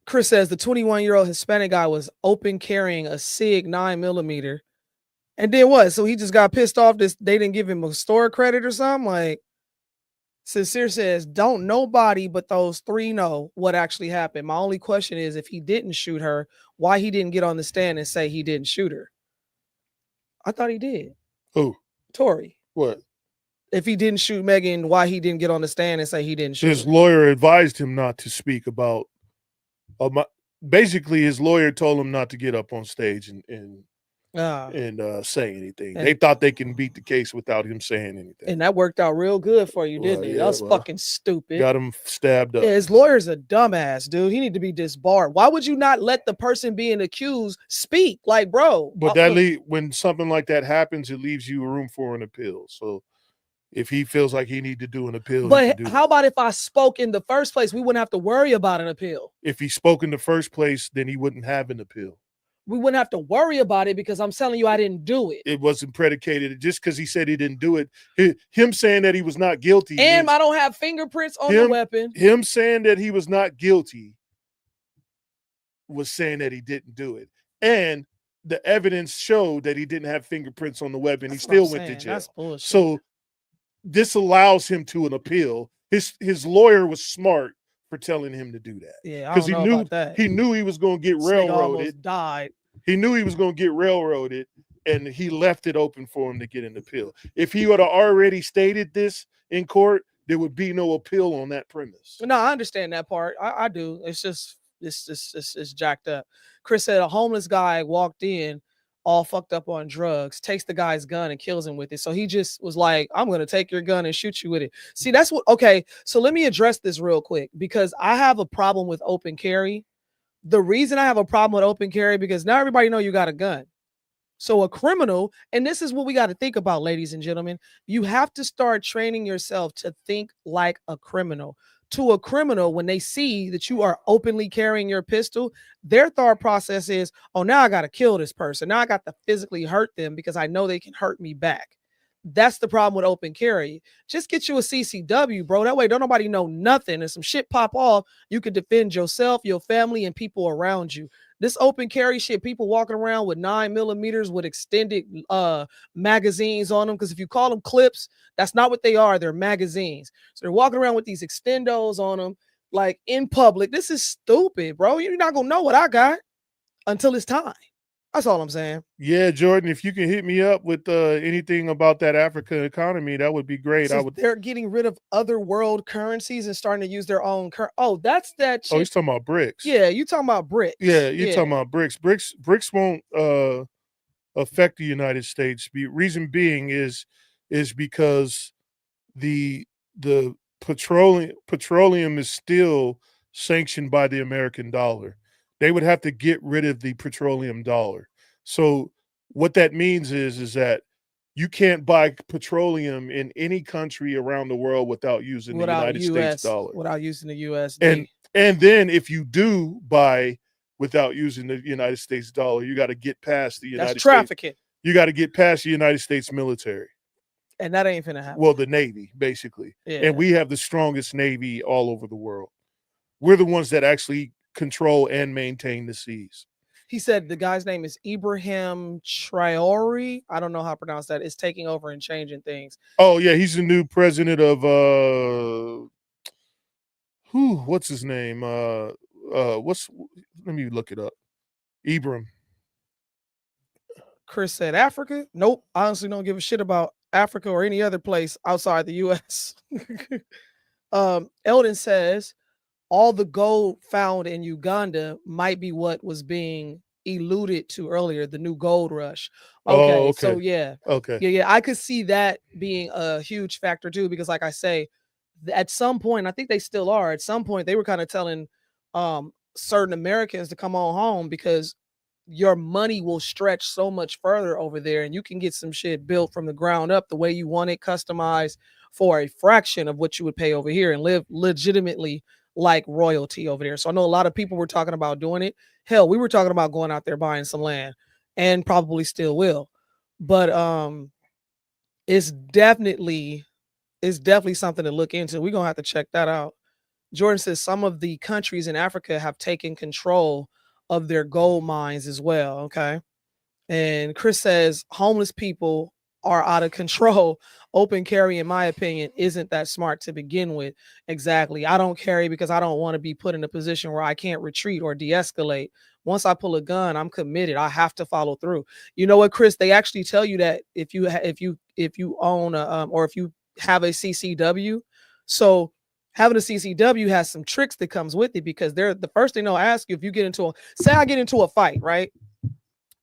Chris says the 21-year-old Hispanic guy was open carrying a SIG 9mm. And then what? So he just got pissed off they didn't give him a store credit or something? Like, Sincere says, don't nobody but those three know what actually happened. My only question is, if he didn't shoot her, why he didn't get on the stand and say he didn't shoot her? I thought he did. Who? Tory. What? If he didn't shoot Megan, why he didn't get on the stand and say he didn't shoot His her? lawyer advised him not to speak about. Basically, his lawyer told him not to get up on stage and say anything. They thought they can beat the case without him saying anything. And that worked out real good for you, didn't it? That was fucking stupid. Got him stabbed up. Yeah, his lawyer's a dumbass, dude. He need to be disbarred. Why would you not let the person being accused speak? Like, bro. But when something like that happens, it leaves you room for an appeal. So if he feels like he need to do an appeal, but how about if I spoke in the first place? We wouldn't have to worry about an appeal. If he spoke in the first place, then he wouldn't have an appeal. We wouldn't have to worry about it because I'm telling you I didn't do it. It wasn't predicated just because he said he didn't do it. Him saying that he was not guilty. And I don't have fingerprints on the weapon. Him saying that he was not guilty was saying that he didn't do it. And the evidence showed that he didn't have fingerprints on the weapon. That's he still what I'm went saying. to jail. That's bullshit. So this allows him to an appeal. His lawyer was smart for telling him to do that. Yeah, because he knew he was going to get railroaded. Almost died. He knew he was going to get railroaded, and he left it open for him to get an appeal. If he would have already stated this in court, there would be no appeal on that premise. No, I understand that part. I do. It's just it's jacked up. Chris said a homeless guy walked in all fucked up on drugs, takes the guy's gun and kills him with it. So he just was like, I'm going to take your gun and shoot you with it. See, that's what, okay. So let me address this real quick, because I have a problem with open carry. The reason I have a problem with open carry, because now everybody know you got a gun. So a criminal, and this is what we got to think about, ladies and gentlemen, you have to start training yourself to think like a criminal. To a criminal, when they see that you are openly carrying your pistol, their thought process is, oh, now I got to kill this person. Now I got to physically hurt them because I know they can hurt me back. That's the problem with open carry. Just get you a CCW, bro. That way, don't nobody know nothing. And some shit pop off, you can defend yourself, your family, and people around you. This open carry shit, people walking around with 9mm with extended magazines on them. Because if you call them clips, that's not what they are. They're magazines. So they're walking around with these extendos on them, like in public. This is stupid, bro. You're not going to know what I got until it's time. That's all I'm saying. Yeah, Jordan, if you can hit me up with anything about that African economy, that would be great. They're getting rid of other world currencies and starting to use their own currency. Oh, that's that shit. Oh, he's talking about BRICS. Yeah, you talking about BRICS. Yeah, you're talking about BRICS. BRICS won't affect the United States. Reason being is because the petroleum is still sanctioned by the American dollar. They would have to get rid of the petroleum dollar. So what that means is that you can't buy petroleum in any country around the world without using the United States dollar. Without using the USD. And then if you do buy without using the United States dollar, you got to get past the United States. That's trafficking. You got to get past the United States military. And that ain't finna happen. Well, the Navy, basically. Yeah. And we have the strongest Navy all over the world. We're the ones that actually control and maintain the seas. He said the guy's name is Ibrahim Traore. I don't know how to pronounce that. Is taking over and changing things. Oh yeah, he's the new president of what's his name? Let me look it up. Ibrahim. Chris said Africa. Nope. I honestly don't give a shit about Africa or any other place outside the US. Eldon says all the gold found in Uganda might be what was being alluded to earlier, the new gold rush. Okay, Oh, so okay. yeah. Okay. Yeah, I could see that being a huge factor too, because like I say, at some point, I think they still are, at some point they were kind of telling certain Americans to come on home because your money will stretch so much further over there and you can get some shit built from the ground up the way you want it, customized for a fraction of what you would pay over here and live legitimately like royalty over there. So I know a lot of people were talking about doing it. Hell, we were talking about going out there buying some land and probably still will. But it's definitely something to look into. We're gonna have to check that out. Jordan says some of the countries in Africa have taken control of their gold mines as well. Okay. And Chris says homeless people are out of control. Open carry, in my opinion, isn't that smart to begin with. Exactly. I don't carry because I don't want to be put in a position where I can't retreat or de-escalate. Once I pull a gun, I'm committed. I have to follow through. You know what, Chris? They actually tell you that if you own a, or if you have a CCW, so having a CCW has some tricks that comes with it, because they're the first thing they'll ask you if you get into a, say I get into a fight, right?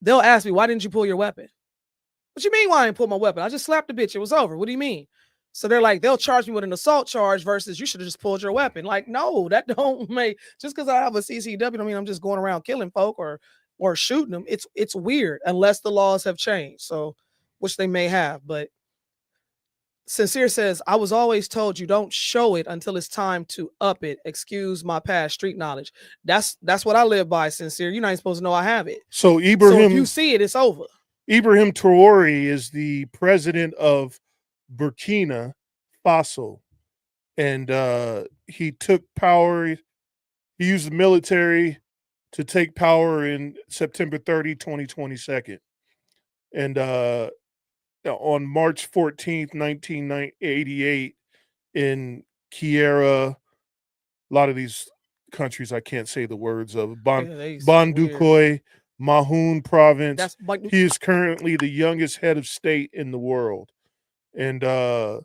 They'll ask me, why didn't you pull your weapon? What you mean why I didn't pull my weapon? I just slapped the bitch. It was over. What do you mean? So they're like, they'll charge me with an assault charge versus you should have just pulled your weapon. Like, no, that don't make, just because I have a CCW don't mean I'm just going around killing folk or shooting them. It's weird unless the laws have changed. So, which they may have, but Sincere says, I was always told you don't show it until it's time to up it. Excuse my past street knowledge. That's what I live by, Sincere. You're not even supposed to know I have it. So So if you see it, it's over. Ibrahim Traore is the president of Burkina Faso, and he took power. He used the military to take power in September 30, 2022. And on March 14th, 1988, in Kiera, a lot of these countries I can't say the words of, Bandukoi, Mahun province. He is currently the youngest head of state in the world. And I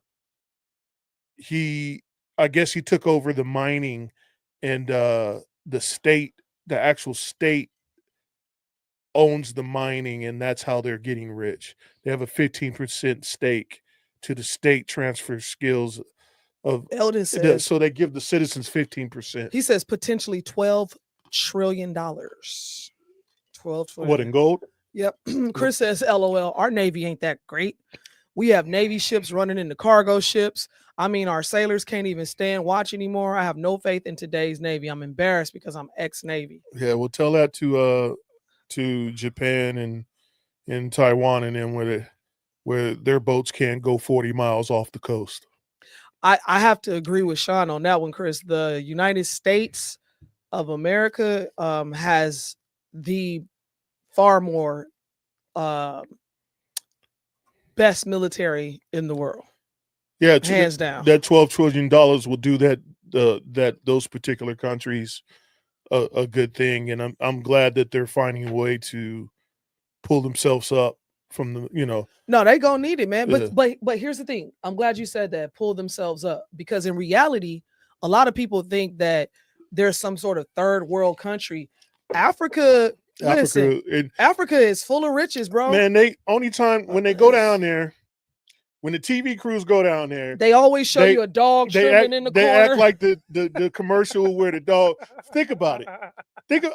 guess he took over the mining, and the actual state owns the mining, and that's how they're getting rich. They have a 15% stake to the state transfer skills of Eldon says, so they give the citizens 15%. He says potentially $12 trillion. 12 trillion. What, in gold? Yep. Chris says, LOL, our Navy ain't that great. We have Navy ships running into cargo ships. I mean, our sailors can't even stand watch anymore. I have no faith in today's Navy. I'm embarrassed because I'm ex-Navy. Yeah, we'll tell that to Japan and Taiwan and then where their boats can't go 40 miles off the coast. I have to agree with Sean on that one, Chris. The United States of America has the far more best military in the world. Yeah, hands down. That $12 trillion will do that those particular countries a good thing, and I'm glad that they're finding a way to pull themselves up from the. No, they gonna need it, man. Yeah. But here's the thing. I'm glad you said that. Pull themselves up, because in reality, a lot of people think that there's some sort of third world country. Africa is full of riches, bro. Man, when they go down there, when the TV crews go down there, they always show you a dog swimming in the corner. They act like the commercial where the dog. Think about it.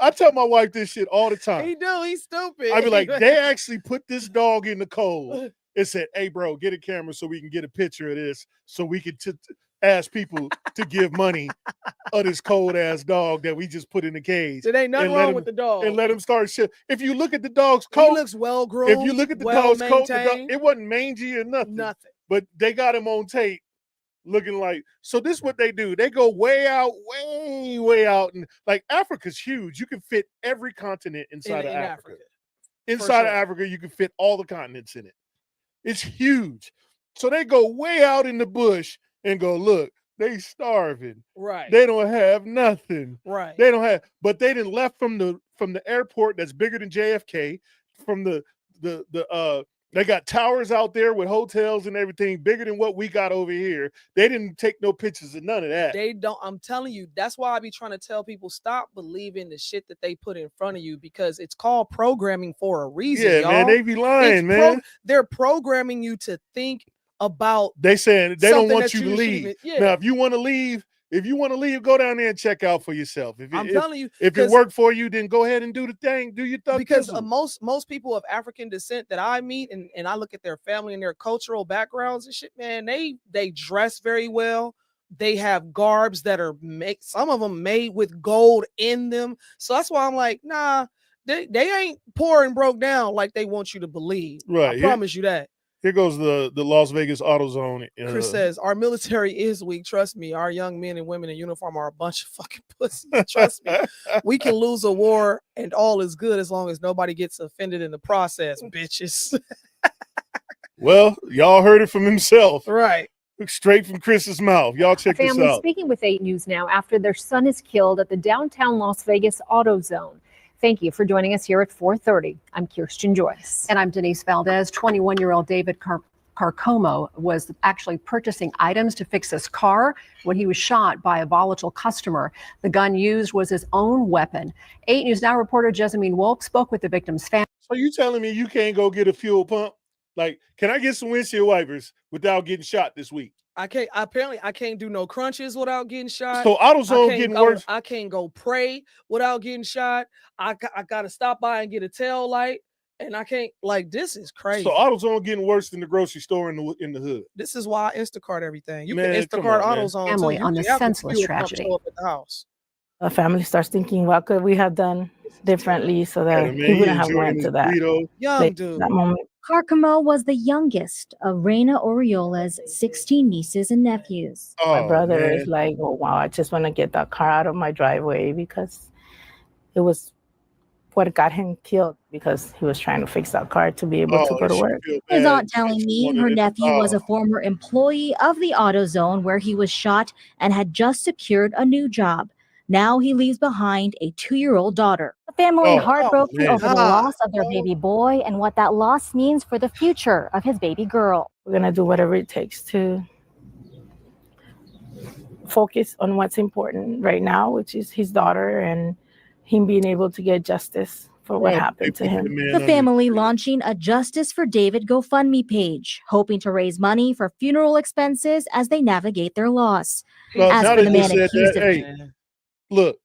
I tell my wife this shit all the time. He do. He's stupid. I be like, they actually put this dog in the cold. It said, "Hey, bro, get a camera so we can get a picture of this, so we can ask people to give money of this cold ass dog that we just put in the cage. There ain't nothing wrong with the dog. And let him start shit. If you look at the dog's coat, he looks well groomed. If you look at the dog's coat, it wasn't mangy or nothing. But they got him on tape looking like. So this is what they do. They go way out, way out, and like Africa's huge. You can fit every continent inside of Africa. Inside of Africa, you can fit all the continents in it. It's huge. So they go way out in the bush and go, look, they starving. Right. They don't have nothing. Right. They don't have, but they didn't left from the airport that's bigger than JFK, from they got towers out there with hotels and everything bigger than what we got over here. They didn't take no pictures of none of that. They don't. I'm telling you, that's why I be trying to tell people, stop believing the shit that they put in front of you, because it's called programming for a reason. Yeah, y'all. man, they be lying, man. They're programming you to think about. They saying they don't want you to leave. Yeah. Now, if you want to leave, go down there and check out for yourself. I'm telling you, if it worked for you, then go ahead and do the thing. Do your thing. Because most people of African descent that I meet and I look at their family and their cultural backgrounds and shit, man, they dress very well. They have garbs that are some of them made with gold in them. So that's why I'm like, nah, they ain't poor and broke down like they want you to believe. Right. I promise you that. Here goes the Las Vegas AutoZone. Chris says, our military is weak. Trust me. Our young men and women in uniform are a bunch of fucking pussies. Trust me. We can lose a war and all is good as long as nobody gets offended in the process, bitches. Well, y'all heard it from himself. Right. Straight from Chris's mouth. Y'all check this out. Speaking with 8 News now after their son is killed at the downtown Las Vegas AutoZone. Thank you for joining us here at 4:30. I'm Kirsten Joyce. And I'm Denise Valdez. 21-year-old David Carcomo was actually purchasing items to fix his car when he was shot by a volatile customer. The gun used was his own weapon. 8 News Now reporter Jessamine Wolk spoke with the victim's family. So you telling me you can't go get a fuel pump? Like, can I get some windshield wipers without getting shot this week? I can't. Apparently, I can't do no crunches without getting shot. So AutoZone getting worse. I can't go pray without getting shot. I got to stop by and get a tail light, and I can't. Like, this is crazy. So AutoZone getting worse than the grocery store in the hood. This is why I Instacart everything. You Man, can Instacart AutoZone family too. on this senseless tragedy. Show up at the house. A family starts thinking, what could we have done differently so that he wouldn't have went to that, Young dude. that moment. Carcomo was the youngest of Reina Oriola's 16 nieces and nephews. My brother is like, oh, wow, I just want to get that car out of my driveway because it was what got him killed, because he was trying to fix that car to be able to go to work. His aunt telling me her nephew was a former employee of the AutoZone where he was shot and had just secured a new job. Now he leaves behind a 2-year-old daughter. The family heartbroken over the loss of their baby boy and what that loss means for the future of his baby girl. We're going to do whatever it takes to focus on what's important right now, which is his daughter and him being able to get justice for what happened to him. The family launching a Justice for David GoFundMe page, hoping to raise money for funeral expenses as they navigate their loss. Well, As for the man accused of look,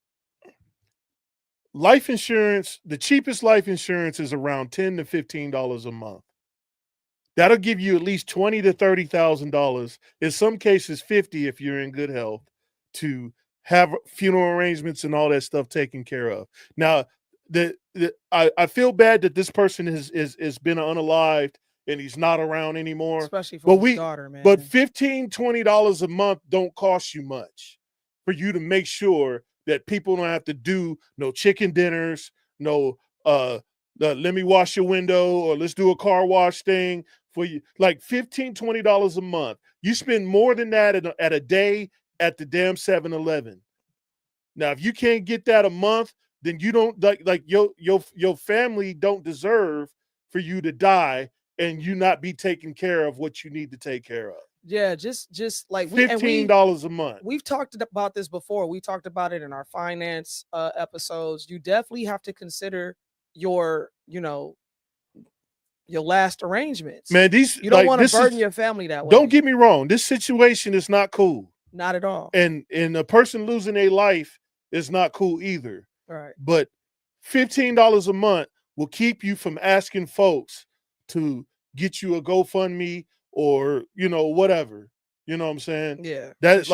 life insurance, the cheapest life insurance is around $10 to $15 a month. That'll give you at least $20,000 to $30,000. In some cases, $50,000 if you're in good health, to have funeral arrangements and all that stuff taken care of. Now, I feel bad that this person has been unalived and he's not around anymore. Especially for his daughter, man. But $15, $20 a month don't cost you much for you to make sure that people don't have to do no chicken dinners, no let me wash your window, or let's do a car wash thing for you. Like $15, $20 a month. You spend more than that at a day at the damn 7-Eleven. Now, if you can't get that a month, then you don't like your family don't deserve for you to die and you not be taking care of what you need to take care of. Yeah, just like $15 a month. We've talked about this before. We talked about it in our finance episodes. You definitely have to consider your last arrangements. Man, you don't want to burden your family that way. Don't get me wrong. This situation is not cool. Not at all. And a person losing their life is not cool either. Right. But $15 a month will keep you from asking folks to get you a GoFundMe or whatever. You know what I'm saying? Yeah. That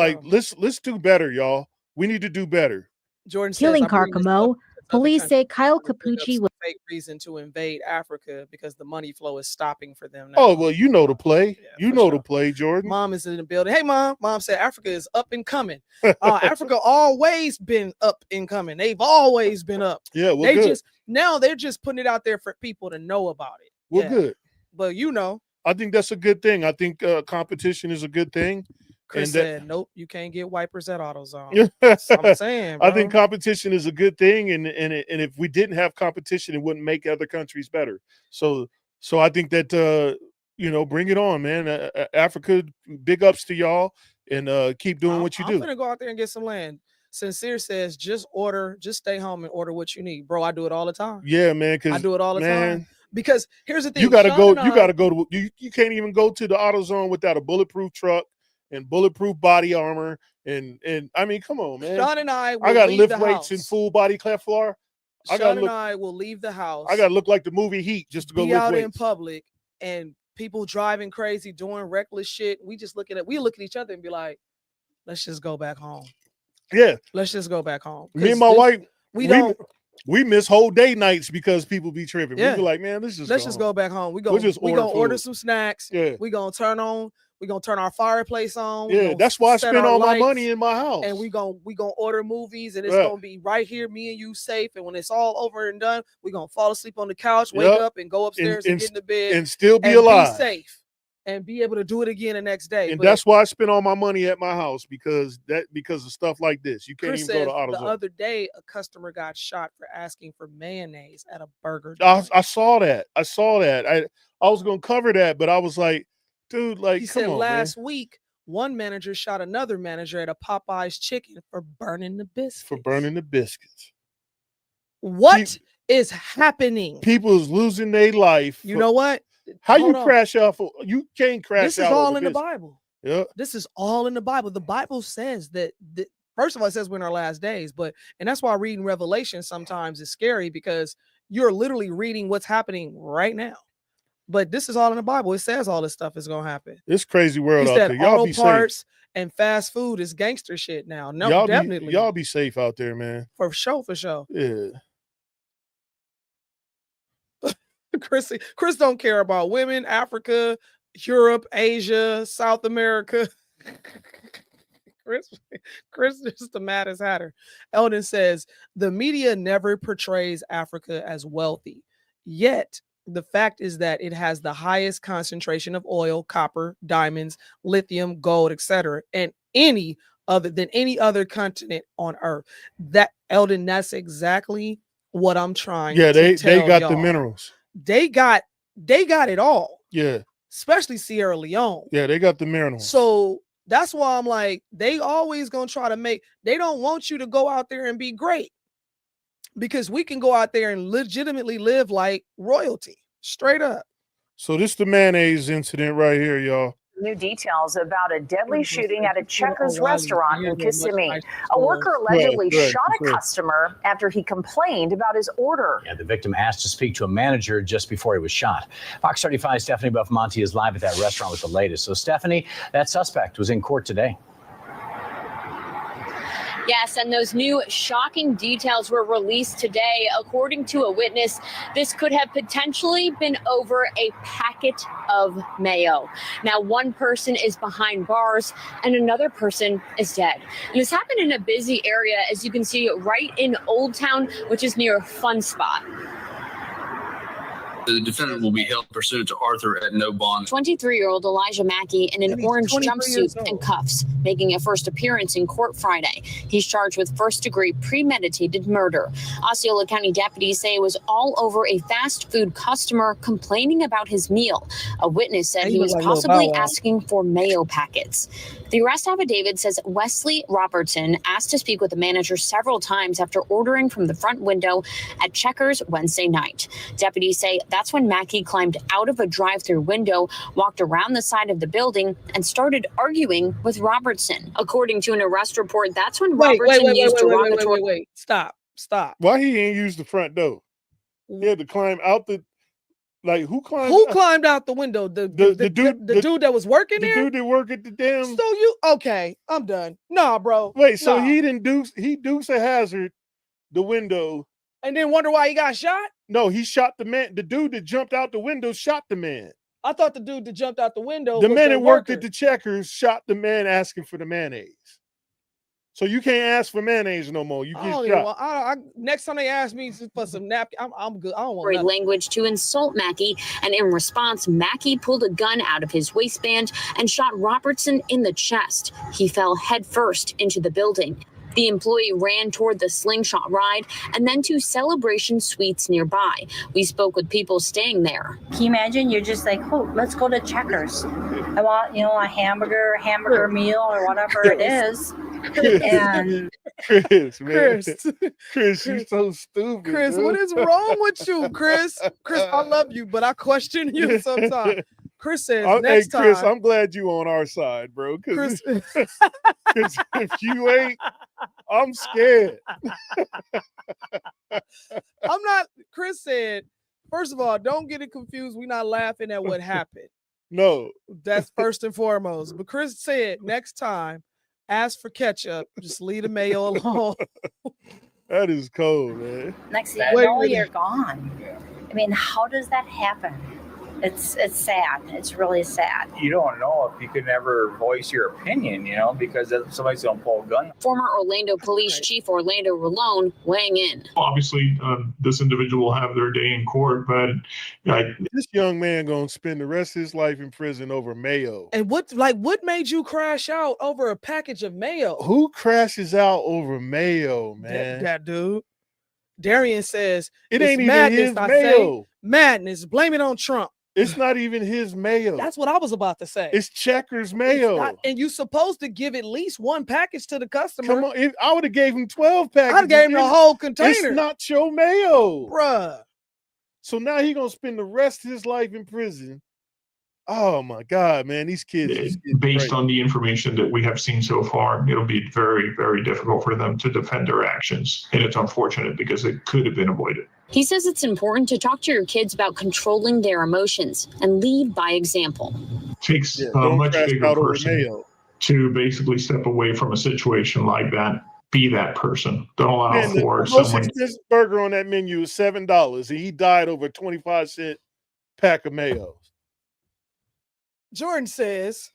let's do better, y'all. We need to do better. Jordan killing Carcomo Police say Kyle bring up Capucci some was fake reason to invade Africa because the money flow is stopping for them now. Oh, well, you know the play. Yeah, You for know sure. the play, Jordan. Mom is in the building. Hey, Mom. Mom said Africa is up and coming. Africa always been up and coming. They've always been up. Yeah, well, they good. they're just putting it out there for people to know about it. Well, Yeah. good. But you know, I think that's a good thing. I think competition is a good thing. Chris And said, nope, you can't get wipers at AutoZone. That's what I'm saying, bro. I think competition is a good thing, and if we didn't have competition, it wouldn't make other countries better. So I think that bring it on, man. Africa, big ups to y'all, and keep doing what you do. I'm gonna go out there and get some land. Sincere says, just stay home and order what you need, bro. I do it all the time. Yeah, man. I do it all the time. Because here's the thing, you gotta Sean go. You can't even go to the AutoZone without a bulletproof truck and bulletproof body armor. And I mean, come on, man. Sean and I got leave lift the weights house. and full body Kevlar. I will leave the house. I gotta look like the movie Heat just to go be lift out weights. in public and people driving crazy, doing reckless shit. We look at each other and be like, let's just go back home. Yeah. Let's just go back home. Me and my wife, we miss whole day nights because people be tripping. Yeah. We be like, man, let's just go back home. We We'll just gonna order food. some snacks. Yeah. We're gonna turn our fireplace on. Yeah, that's why I spend all my money in my house. And we gonna order movies, and it's gonna be right here, me and you safe. And when it's all over and done, we're gonna fall asleep on the couch, wake up, and go upstairs and get in the bed and still be alive. Be safe. And be able to do it again the next day. And that's why I spend all my money at my house because of stuff like this. You can't Chris even go to AutoZone. The other day, a customer got shot for asking for mayonnaise at a burger. I saw that. I was gonna cover that, but I was like, dude, like, he come said on, last man. week, one manager shot another manager at a Popeye's chicken for burning the biscuits. What is happening? People is losing their life. You know what? How you crash out? You can't crash out. This is all in the Bible. Yeah. This is all in the Bible. The Bible says that first of all, it says we're in our last days, and that's why reading Revelation sometimes is scary because you're literally reading what's happening right now. But this is all in the Bible. It says all this stuff is gonna happen. It's crazy world out there. Y'all be safe. And fast food is gangster shit now. No, y'all definitely. Y'all be safe out there, man. For sure. Yeah. Chris don't care about women, Africa, Europe, Asia, South America. Chris is the maddest hatter. Eldon says the media never portrays Africa as wealthy. Yet the fact is that it has the highest concentration of oil, copper, diamonds, lithium, gold, etc., and any other continent on earth. That Eldon, that's exactly what I'm trying to tell they got y'all. the minerals. They got it all. Yeah. Especially Sierra Leone. Yeah, they got the minerals. So that's why I'm like, they always gonna try to they don't want you to go out there and be great. Because we can go out there and legitimately live like royalty. Straight up. So this is the mayonnaise incident right here, y'all. New details about a deadly shooting at a Checkers restaurant in Kissimmee. A worker allegedly shot a customer after he complained about his order. Yeah, the victim asked to speak to a manager just before he was shot. Fox 35's Stephanie Buffamonte is live at that restaurant with the latest. So, Stephanie, that suspect was in court today. Yes, and those new shocking details were released today. According to a witness, this could have potentially been over a packet of mayo. Now, one person is behind bars and another person is dead. And this happened in a busy area, as you can see, right in Old Town, which is near Fun Spot. The defendant will be held pursuant to Arthur at no bond. 23-year-old Elijah Mackey in an orange jumpsuit and cuffs, making a first appearance in court Friday. He's charged with first-degree premeditated murder. Osceola County deputies say it was all over a fast food customer complaining about his meal. A witness said he was possibly asking for mayo packets. The arrest affidavit says Wesley Robertson asked to speak with the manager several times after ordering from the front window at Checkers Wednesday night. Deputies say that's when Mackey climbed out of a drive-through window, walked around the side of the building, and started arguing with Robertson. According to an arrest report, that's when Robertson used derogatory. Wait. Stop. Why he ain't used the front door? He had to climb out the. Like who climbed? Who climbed out the window? The dude that was working there. The dude that worked at the damn. So you okay? I'm done. Nah, bro. Wait, so he didn't Dukes a hazard the window And then wonder why he got shot? No, he shot the man. The dude that jumped out the window shot the man. I thought the dude that jumped out the window The was man the that worked worker. at the Checkers shot the man asking for the mayonnaise. So you can't ask for mayonnaise no more. You get shot. Next time they ask me for some napkin, I'm good. I don't want nothing. Language to insult Mackey, and in response, Mackey pulled a gun out of his waistband and shot Robertson in the chest. He fell headfirst into the building. The employee ran toward the slingshot ride and then to Celebration Suites nearby. We spoke with people staying there. Can you imagine? You're just like, oh, let's go to Checkers. I want, a hamburger meal or whatever it is. And Chris, man. Chris, you're so stupid. Chris, dude. what is wrong with you, Chris? Chris, I love you, but I question you sometimes. Chris says next time. Chris, I'm glad you on our side, bro. Because if you ain't, I'm scared. I'm not. Chris said, first of all, don't get it confused. We're not laughing at what happened. No. That's first and foremost. But Chris said next time, ask for ketchup. Just leave the mayo alone. That is cold, man. Next thing you know, you're gone. I mean, how does that happen? It's sad. It's really sad. You don't know if you can ever voice your opinion, because somebody's going to pull a gun. Former Orlando Police Chief Orlando Rolone weighing in. Obviously, this individual will have their day in court, but this young man going to spend the rest of his life in prison over mayo. And what made you crash out over a package of mayo? Who crashes out over mayo, man? That dude. Darian says it ain't even his mayo. Madness. Blame it on Trump. It's not even his mayo. That's what I was about to say. It's Checkers mayo. And you're supposed to give at least one package to the customer. Come on, I would have gave him 12 packages. I'd have gave him the whole container. It's not your mayo. Bruh. So now he's going to spend the rest of his life in prison. Oh my God, man. These kids. Based on the information that we have seen so far, it'll be very, very difficult for them to defend their actions. And it's unfortunate because it could have been avoided. He says it's important to talk to your kids about controlling their emotions and lead by example. It takes a much bigger person to basically step away from a situation like that. Be that person. Don't allow for the most someone. expensive burger on that menu is $7, and he died over a 25-cent pack of mayos. Jordan says,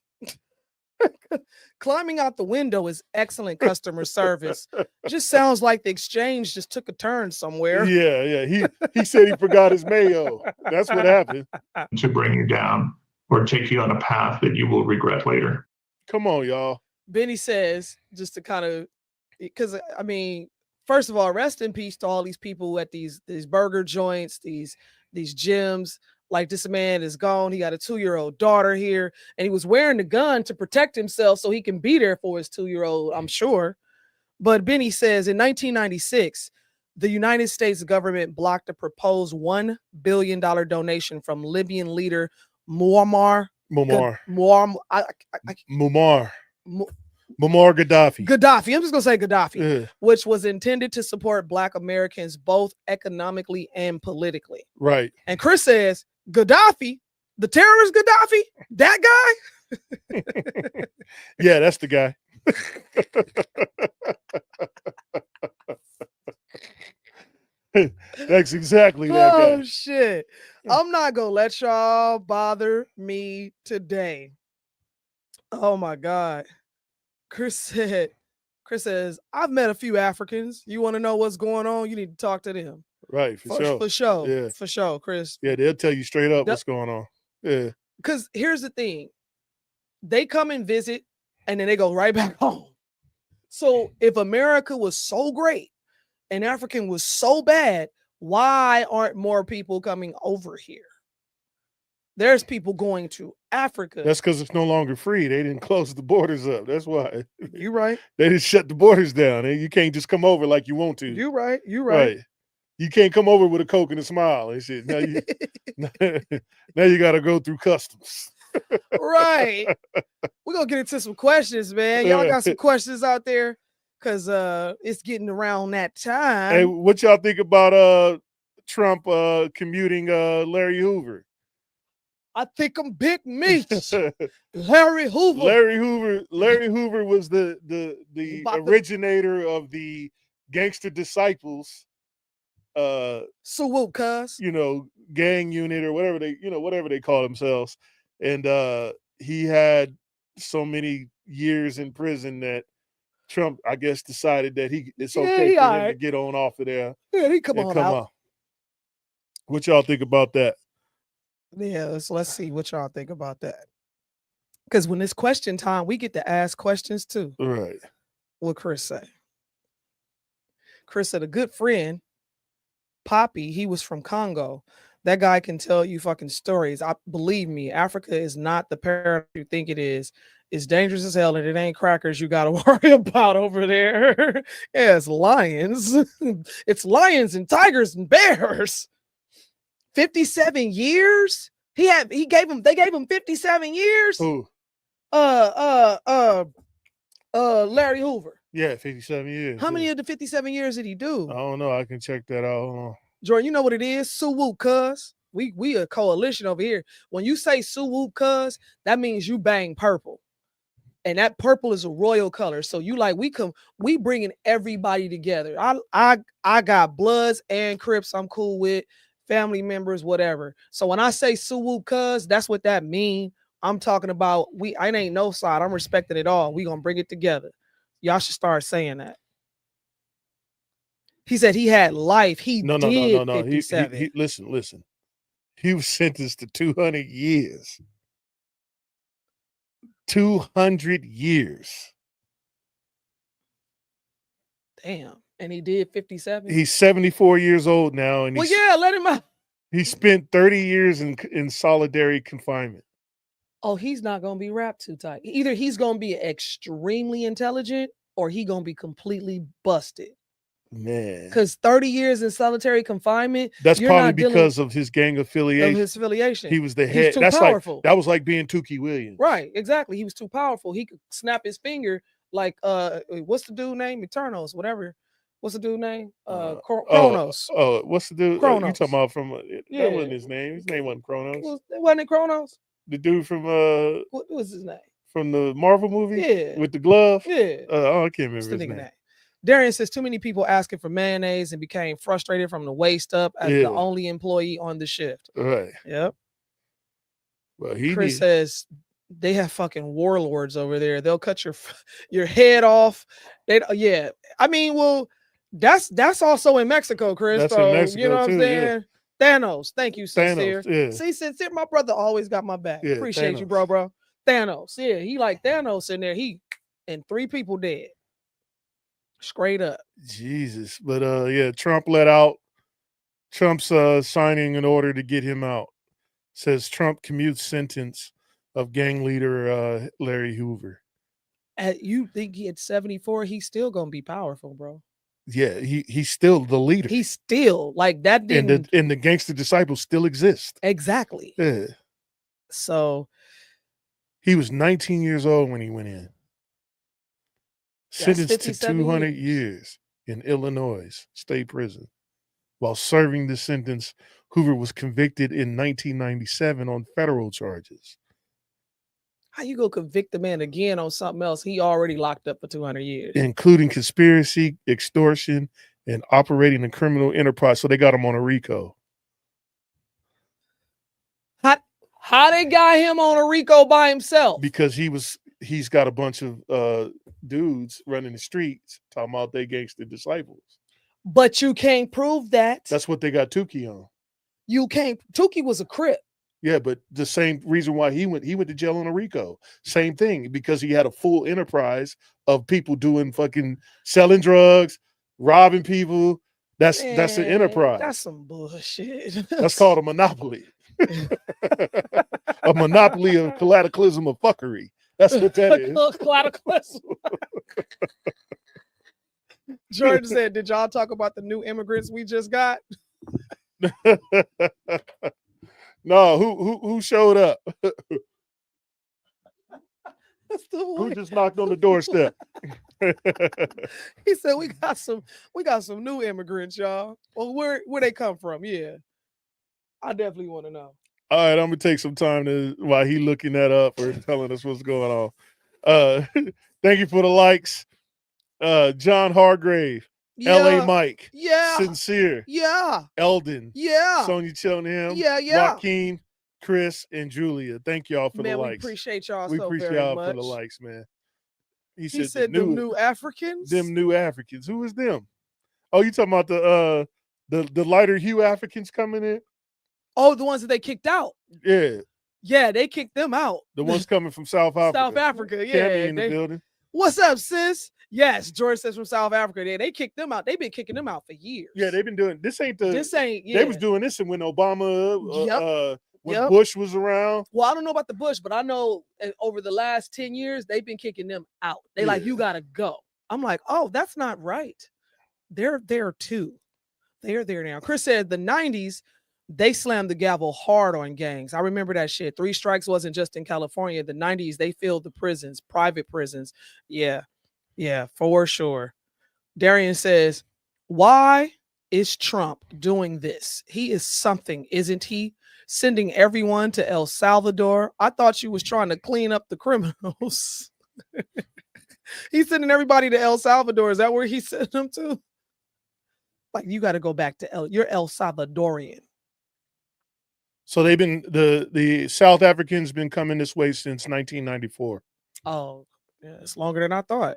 climbing out the window is excellent customer service. Just sounds like the exchange just took a turn somewhere. Yeah. He said he forgot his mayo. That's what happened. To bring you down or take you on a path that you will regret later. Come on, y'all. Benny says, just to kind of, because I mean, first of all, rest in peace to all these people at these burger joints, these gyms. Like, this man is gone. He got a 2-year-old daughter here, and he was wearing the gun to protect himself so he can be there for his 2-year-old, I'm sure. But Benny says in 1996, the United States government blocked a proposed $1 billion donation from Libyan leader Muammar Gaddafi. I'm just going to say Gaddafi, which was intended to support Black Americans both economically and politically. Right. And Chris says, Gaddafi, the terrorist Gaddafi, that guy? Yeah, that's the guy. That's exactly that guy. Oh, shit. I'm not going to let y'all bother me today. Oh, my God. Chris says, I've met a few Africans. You want to know what's going on? You need to talk to them. Right, for sure. For sure. Yeah. For sure, Chris. Yeah, they'll tell you straight up what's going on. Yeah. Because here's the thing. They come and visit, and then they go right back home. So if America was so great and African was so bad, why aren't more people coming over here? There's people going to Africa. That's because it's no longer free. They didn't close the borders up. That's why. You're right. They didn't shut the borders down. You can't just come over like you want to. You're right. You're right. You can't come over with a Coke and a smile and shit. Now you got to go through customs. Right. We're going to get into some questions, man. Y'all got some questions out there? Because it's getting around that time. Hey, what y'all think about Trump commuting Larry Hoover? I think I'm big meat. Larry Hoover. Larry Hoover was the originator of the Gangster Disciples Swoop, cuz. gang unit or whatever they call themselves. And he had so many years in prison that Trump, I guess, decided that it's okay he for him alright. to get on off of there. Yeah, he come and on out. What y'all think about that? Yeah, so let's see what y'all think about that. Because when it's question time, we get to ask questions too. Right. What Chris say? Chris said a good friend, Poppy, he was from Congo. That guy can tell you fucking stories. Believe me, Africa is not the paradise you think it is. It's dangerous as hell, and it ain't crackers you got to worry about over there. Yeah, it's lions. It's lions and tigers and bears. 57 years? They gave him 57 years? Who? Larry Hoover. Yeah, 57 years. How many of the 57 years did he do? I don't know. I can check that out. Hold on. Jordan, you know what it is? Suwoo, cuz. We a coalition over here. When you say Suwoo, cuz, that means you bang purple. And that purple is a royal color. So you like, we bringing everybody together. I got Bloods and Crips I'm cool with, family members, whatever. So when I say Suwoo, cuz, that's what that mean. I'm talking about, I ain't no side. I'm respecting it all. We gonna bring it together. Y'all should start saying that. He said he had life. No. 57. He listen. He was sentenced to 200 years. 200 years. Damn. And he did 57? He's 74 years old now. And let him out. He spent 30 years in solitary confinement. Oh, he's not going to be wrapped too tight. Either he's going to be extremely intelligent or he going to be completely busted. Man. Because 30 years in solitary confinement. That's probably because of his gang affiliation. Of his affiliation. He was the head. That's powerful. That was like being Tukey Williams. Right, exactly. He was too powerful. He could snap his finger like what's the dude name? Eternos, whatever. What's the dude name? Kronos. What's the dude? Kronos. You talking about from that wasn't his name. His name wasn't Kronos. Wasn't it Kronos? The dude from what was his name? From the Marvel movie? Yeah. With the glove? Yeah. I can't remember his name. Darian says too many people asking for mayonnaise and became frustrated from the waist up as the only employee on the shift. Right. Yep. Well, Chris says they have fucking warlords over there. They'll cut your head off. I mean, well, that's also in Mexico, Chris. That's so in Mexico you know what too, I'm saying? Yeah. Thanos. Thank you, Sincere. Yeah. See, Sincere, my brother always got my back. Yeah, Appreciate you, Thanos. bro. Thanos. Yeah, he like Thanos in there. And 3 people dead. Straight up. Jesus. But Trump let out. Trump's signing an order to get him out. Says Trump commutes sentence of gang leader Larry Hoover. You think he at 74, he's still gonna be powerful, bro. Yeah, he's still the leader. He's still like that didn't and the gangster disciples still exist. Exactly. Yeah. So he was 19 years old when he went in. Sentenced to 200 years in Illinois state prison. While serving the sentence, Hoover was convicted in 1997 on federal charges. How you go convict the man again on something else he already locked up for 200 years? Including conspiracy, extortion, and operating a criminal enterprise. So they got him on a RICO. How they got him on a RICO by himself? Because he's got a bunch of dudes running the streets talking about they gangster disciples. But you can't prove that. That's what they got Tukey on. You can't. Tukey was a Crip. Yeah, but the same reason why he went to jail on a RICO. Same thing, because he had a full enterprise of people doing fucking selling drugs, robbing people. That's an enterprise. That's some bullshit. That's called a monopoly. A monopoly of cataclysm of fuckery. That's what that is. Cataclysm. Jordan said, "Did y'all talk about the new immigrants we just got?" No, who showed up? Who just knocked on the doorstep? He said, we got some new immigrants, y'all. Well, where they come from? Yeah. I definitely want to know. All right, I'm gonna take some time while he looking that up or telling us what's going on. Thank you for the likes. John Hargrave, L.A. Mike. Yeah. Sincere. Yeah. Eldon. Yeah. Sonia Cheltenham. Yeah, yeah. Joaquin, Chris, and Julia. Thank y'all for the Man, we likes. appreciate y'all We so appreciate very y'all much. for the likes, man. He said them new Africans. Them new Africans. Who is them? Oh, you talking about the lighter hue Africans coming in? Oh, the ones that they kicked out. Yeah. Yeah, they kicked them out. The ones coming from South Africa. South Africa, yeah. Cammy in the building. What's up, sis? Yes, George says from South Africa. They kicked them out. They've been kicking them out for years. Yeah, they've been doing this. Yeah. They was doing this when Obama, when Bush was around. Well, I don't know about the Bush, but I know over the last 10 years, they've been kicking them out. They like, you gotta go. I'm like, oh, that's not right. They're there too. They're there now. Chris said the 90s, they slammed the gavel hard on gangs. I remember that shit. 3 strikes wasn't just in California. The 90s, they filled the prisons, private prisons. Yeah, for sure. Darian says, why is Trump doing this? He is something, isn't he? Sending everyone to El Salvador. I thought you was trying to clean up the criminals. He's sending everybody to El Salvador. Is that where he sent them to? Like, you got to go back to you're El Salvadorian. So they've been the South Africans been coming this way since 1994. Oh, yeah, it's longer than I thought.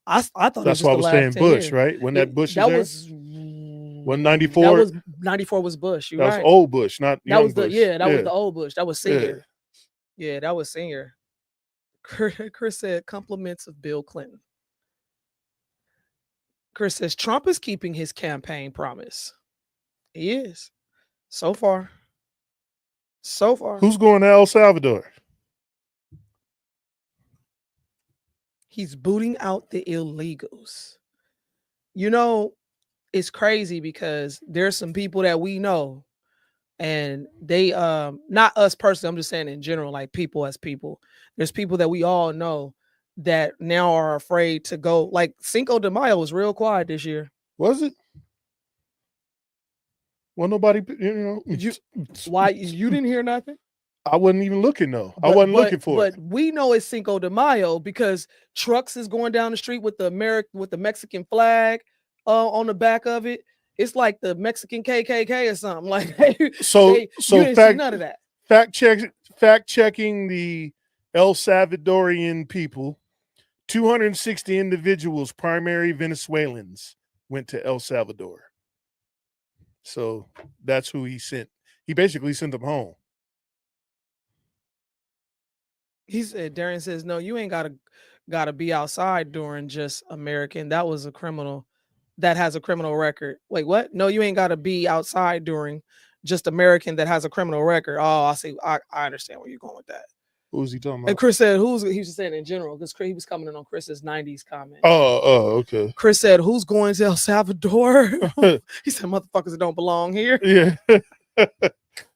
I thought that's why I was saying Bush, right? When that Bush was there? 94. That was 94 was Bush. That was old Bush, not young was Bush. That was the old Bush. That was senior. Yeah, that was senior. Chris said compliments of Bill Clinton. Chris says Trump is keeping his campaign promise. He is. So far. Who's going to El Salvador? He's booting out the illegals. You know, it's crazy because there's some people that we know and they not us personally, I'm just saying in general, like people as people. There's people that we all know that now are afraid to go. Like Cinco de Mayo was real quiet this year. Was it? Well, nobody, why you didn't hear nothing? I wasn't even looking though. I wasn't looking for it. But we know it's Cinco de Mayo because trucks is going down the street with the Mexican flag on the back of it. It's like the Mexican KKK or something. Like you didn't see none of that. Fact checking the El Salvadorian people. 260 individuals, primary Venezuelans, went to El Salvador. So that's who he sent. He basically sent them home. He said, Darian says, no, you ain't gotta be outside during just American. That was a criminal that has a criminal record. Wait, what? No, you ain't gotta be outside during just American that has a criminal record. Oh, I see. I understand where you're going with that. Who was he talking about? And Chris said, he was saying in general, because he was commenting on Chris's 90s comment. Oh, okay. Chris said, who's going to El Salvador? He said, motherfuckers that don't belong here. Yeah.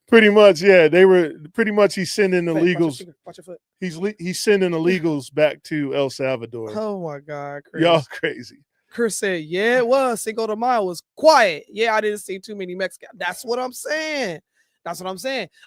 Pretty much, yeah. They were pretty much he's sending illegals. Watch your foot. He's sending illegals back to El Salvador. Oh my God, Chris. Y'all crazy. Chris said, yeah, it was. Cinco de Mayo was quiet. Yeah, I didn't see too many Mexicans. That's what I'm saying.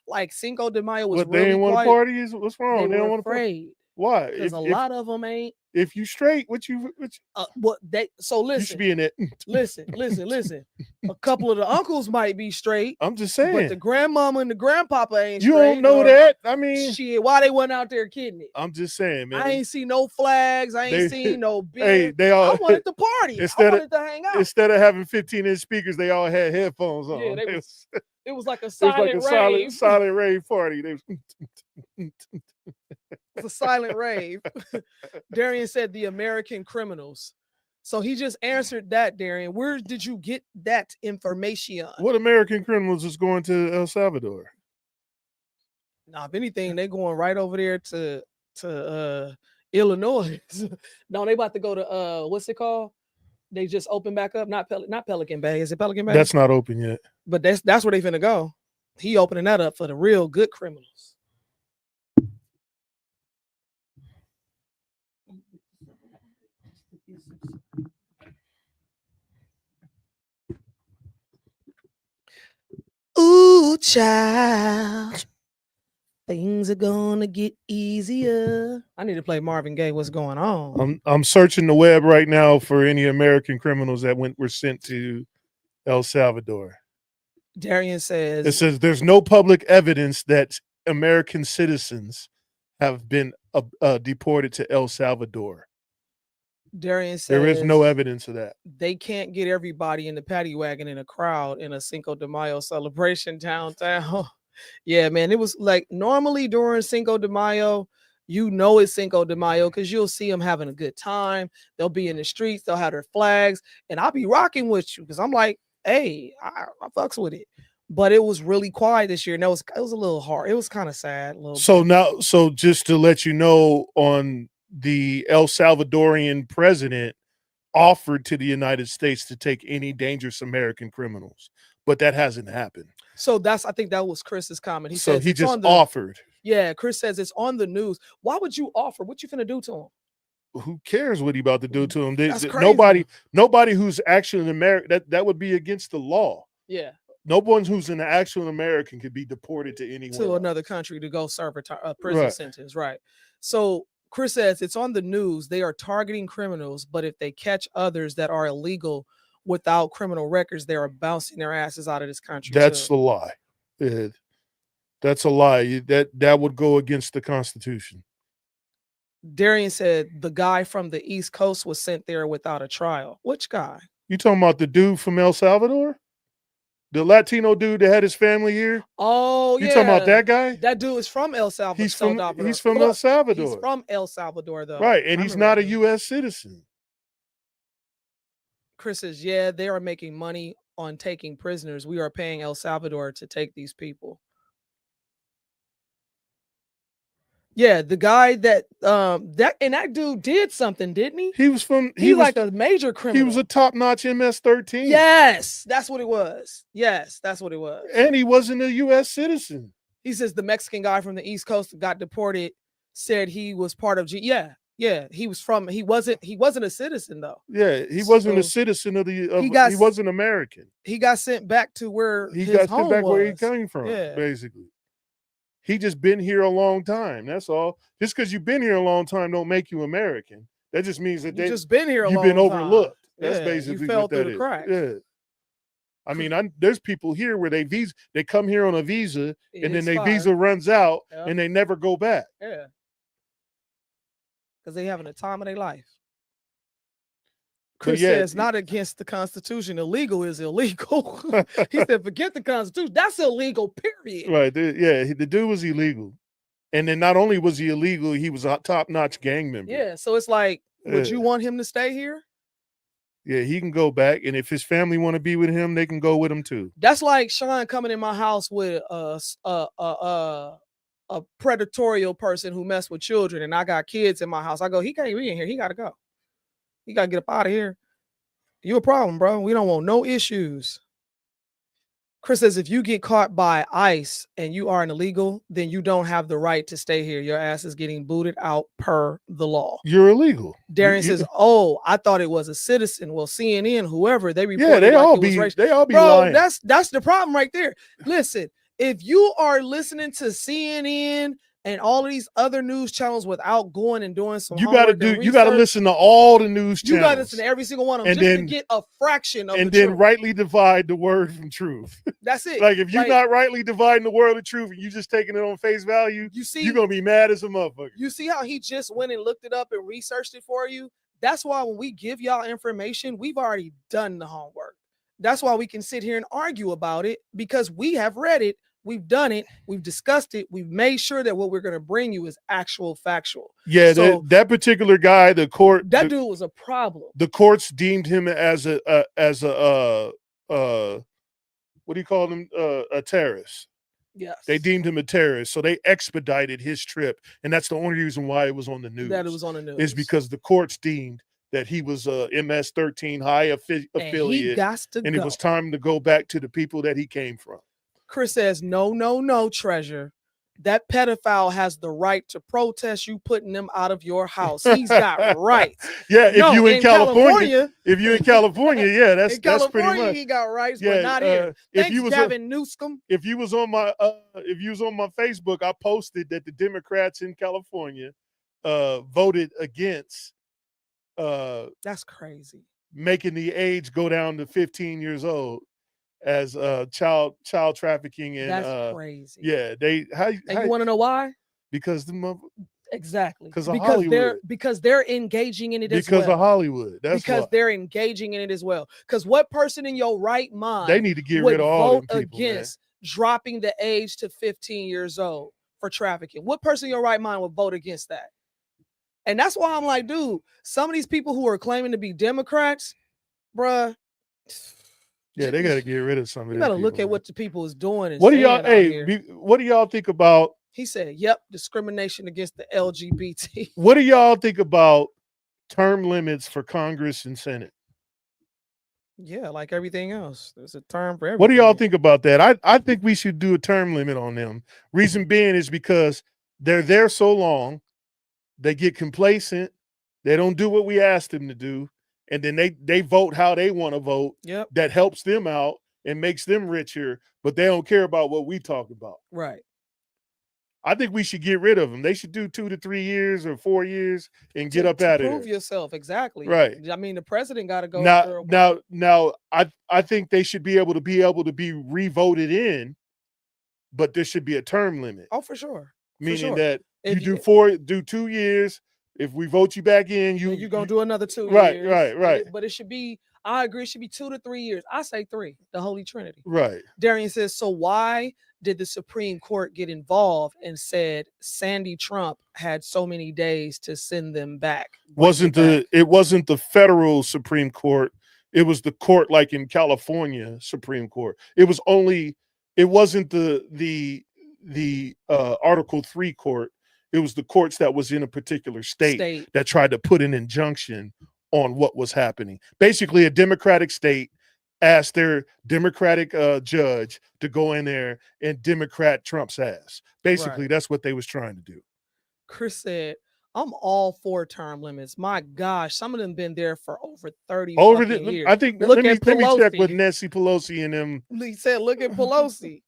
Like Cinco de Mayo was really they didn't want to party. What's wrong? They don't want to party. Why? Because a lot of them ain't. If you straight, so listen. You should be in it. listen. A couple of the uncles might be straight. I'm just saying. But the grandmama and the grandpapa ain't you straight. You don't know that. I mean, shit, why they went out there kidding it? I'm just saying, man. I ain't see no flags. I ain't seen no beer. Hey, they all. I wanted to party. I wanted to hang out. Instead of having 15-inch speakers, they all had headphones on. Yeah, it was like a silent rave. Silent rave party. It's a silent rave. Darian said the American criminals. So he just answered that, Darian. Where did you get that information? What American criminals is going to El Salvador? Now, if anything, they going right over there to Illinois. No, they about to go to what's it called? They just opened back up. Not Pelican Bay. Is it Pelican Bay? That's not open yet. But that's where they finna go. He opening that up for the real good criminals. Ooh, child. Things things are gonna get easier. I need to play Marvin Gaye. What's going on? I'm searching the web right now for any American criminals that were sent to El Salvador. Darian says It says there's no public evidence that American citizens have been deported to El Salvador. Darian says There is no evidence of that. They can't get everybody in the paddy wagon in a crowd in a Cinco de Mayo celebration downtown. Yeah, man. It was like normally during Cinco de Mayo, you know it's Cinco de Mayo because you'll see them having a good time. They'll be in the streets, they'll have their flags, and I'll be rocking with you because I'm like, hey, I fucks with it. But it was really quiet this year, and it was a little hard. It was kind of sad. So just to let you know, on the El Salvadorian president offered to the United States to take any dangerous American criminals, but that hasn't happened. So I think that was Chris's comment. He So says he it's just on the, offered. Yeah, Chris says it's on the news. Why would you offer? What you finna do to him? Who cares what he about to do to him? That's crazy. Nobody who's actually an American, that would be against the law. Yeah. No one who's an actual American could be deported to anywhere. To another country to go serve a prison sentence, right? So Chris says it's on the news. They are targeting criminals, but if they catch others that are illegal without criminal records, they are bouncing their asses out of this country. That's too. a lie. That's a lie. That would go against the Constitution. Darian said the guy from the East Coast was sent there without a trial. Which guy? You talking about the dude from El Salvador? The Latino dude that had his family here? Oh, you talking about that guy? That dude is from El Salvador. He's from El Salvador. He's from El Salvador, though. Right, and he's not a U.S. citizen. Chris says, yeah, they are making money on taking prisoners. We are paying El Salvador to take these people. Yeah, the guy that dude did something, didn't he? He was like a major criminal. He was a top-notch MS-13. Yes, that's what it was. Yes, that's what it was. And he wasn't a U.S. citizen. He says the Mexican guy from the East Coast that got deported said he was part of Yeah, he wasn't a citizen though. Yeah, he wasn't a citizen of he wasn't American. He got sent back to where he got sent back where he was. came from, Yeah. basically. He just been here a long time. That's all. Just because you've been here a long time don't make you American. That just means that you've just been here a you've long been overlooked. time. That's Yeah, basically you fell what through that the is. cracks. Yeah. I mean, there's people here where they come here on a visa and then their visa runs out and they never go back. Yeah. Because they having a time of their life. Chris says not against the Constitution. Illegal is illegal. He said, forget the Constitution. That's illegal, period. Right. The dude was illegal. And then not only was he illegal, he was a top-notch gang member. Yeah. So it's like, would you want him to stay here? Yeah, he can go back. And if his family want to be with him, they can go with him too. That's like Sean coming in my house with a predatorial person who messed with children, and I got kids in my house. I go, he can't be in here. He got to go. You got to get up out of here. You a problem, bro. We don't want no issues. Chris says, if you get caught by ICE and you are an illegal, then you don't have the right to stay here. Your ass is getting booted out per the law. You're illegal. Darian says, oh, I thought it was a citizen. Well, CNN, whoever, they reported yeah, they like all it was be racial. they all be Bro, lying. that's the problem right there. Listen, if you are listening to CNN and all of these other news channels without going and doing some you got to listen to all the news channels. You got to listen to every single one of them and just then, to get a fraction of and the then truth. rightly divide the word from truth. That's it. Like if you're not rightly dividing the word of truth and you just taking it on face value, you're gonna be mad as a motherfucker. You see how he just went and looked it up and researched it for you? That's why when we give y'all information, we've already done the homework. That's why we can sit here and argue about it, because we have read it. We've done it. We've discussed it. We've made sure that what we're going to bring you is actual factual. Yeah, so, that particular guy, dude was a problem. The courts deemed him as a what do you call him? A terrorist. Yes. They deemed him a terrorist, so they expedited his trip, and that's the only reason why it was on the news. That it was on the news is because the courts deemed that he was a MS-13 high affiliate, and it was time to go back to the people that he came from. Chris says, no, treasure. that pedophile has the right to protest you putting them out of your house. He's got rights. Yeah, No, if you in California, yeah, that's in that's pretty California, much. he got rights, Yeah, but not here. if Thanks, you was Gavin Newsom. if you was on my Facebook, I posted that the Democrats in California voted against that's crazy, making the age go down to 15 years old as child trafficking, and that's crazy. yeah, they And you want to know why? Because the Exactly. because of Because Hollywood. they're engaging in it as well. Because of Hollywood. That's because why. they're engaging in it as well. Because what person in your right mind They need to get would rid of all vote them people, against dropping the age to 15 years old for trafficking? What person in your right mind would vote against that? And that's why I'm like, dude, some of these people who are claiming to be Democrats, bruh. Yeah, they got to get rid of some of You these better people, look at man. what the people is doing. And What do y'all? saying out Hey, here. what do y'all think about? He said, "Yep, discrimination against the LGBT." What do y'all think about term limits for Congress and Senate? Yeah, like everything else, there's a term for everything. What do y'all think about that? I think we should do a term limit on them. Reason being is because they're there so long, they get complacent, they don't do what we asked them to do, and then they vote how they want to vote. Yep. That helps them out and makes them richer, but they don't care about what we talk about. Right. I think we should get rid of them. They should do 2 to 3 years or 4 years and get up out of Prove there. yourself, exactly. Right. I mean, the president got to go Now, I think they should be able to be re-voted in, but there should be a term limit. Oh, for sure. Meaning that If you do 2 years. If we vote you back in, you're gonna do another 2 right, years. right. But it should be. I agree. It should be 2 to 3 years. I say 3. The Holy Trinity. Right. Darian says, so why did the Supreme Court get involved and said Sandy Trump had so many days to send them back? It wasn't the federal Supreme Court. It was the court like in California Supreme Court. It wasn't the Article 3 court. It was the courts that was in a particular state that tried to put an injunction on what was happening. Basically, a Democratic state asked their Democratic judge to go in there and Democrat Trump's ass. Basically, Right. that's what they was trying to do. Chris said, I'm all for term limits. My gosh, some of them been there for over 30 years. I think Look let me at check Pelosi. with Nancy Pelosi and them. He said, look at Pelosi.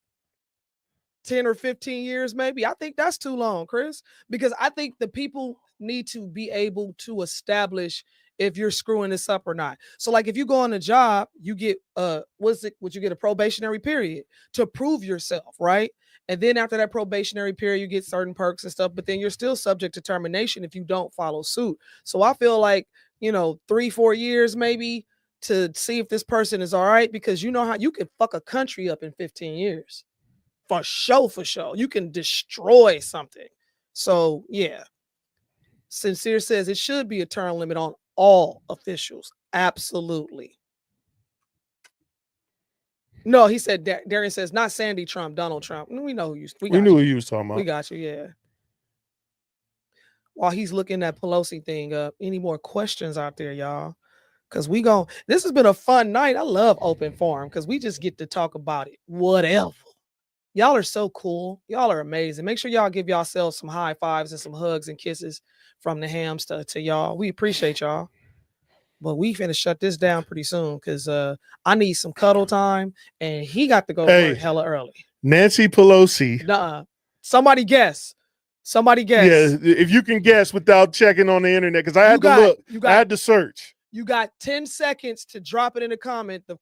10 or 15 years, maybe. I think that's too long, Chris, because I think the people need to be able to establish if you're screwing this up or not. So like if you go on a job, you get would you get a probationary period to prove yourself, right? And then after that probationary period, you get certain perks and stuff, but then you're still subject to termination if you don't follow suit. So I feel like, 3-4 years maybe to see if this person is all right, because you know how you can fuck a country up in 15 years. For sure. You can destroy something. So yeah. Sincere says it should be a term limit on all officials. Absolutely. No, he said, Darian says, not Sandy Trump, Donald Trump. We know who we knew who you was talking about. We got you, yeah. While he's looking that Pelosi thing up, any more questions out there, y'all? Because this has been a fun night. I love open forum because we just get to talk about it. Whatever. Y'all are so cool. Y'all are amazing. Make sure y'all give yourselves some high fives and some hugs and kisses from the hams to y'all. We appreciate y'all. But we finna shut this down pretty soon because I need some cuddle time and he got to go to work hella early. Nancy Pelosi. Nuh-uh. Somebody guess. Yeah, if you can guess without checking on the internet, because I had to look. I had to search. You got 10 seconds to drop it in the comment. The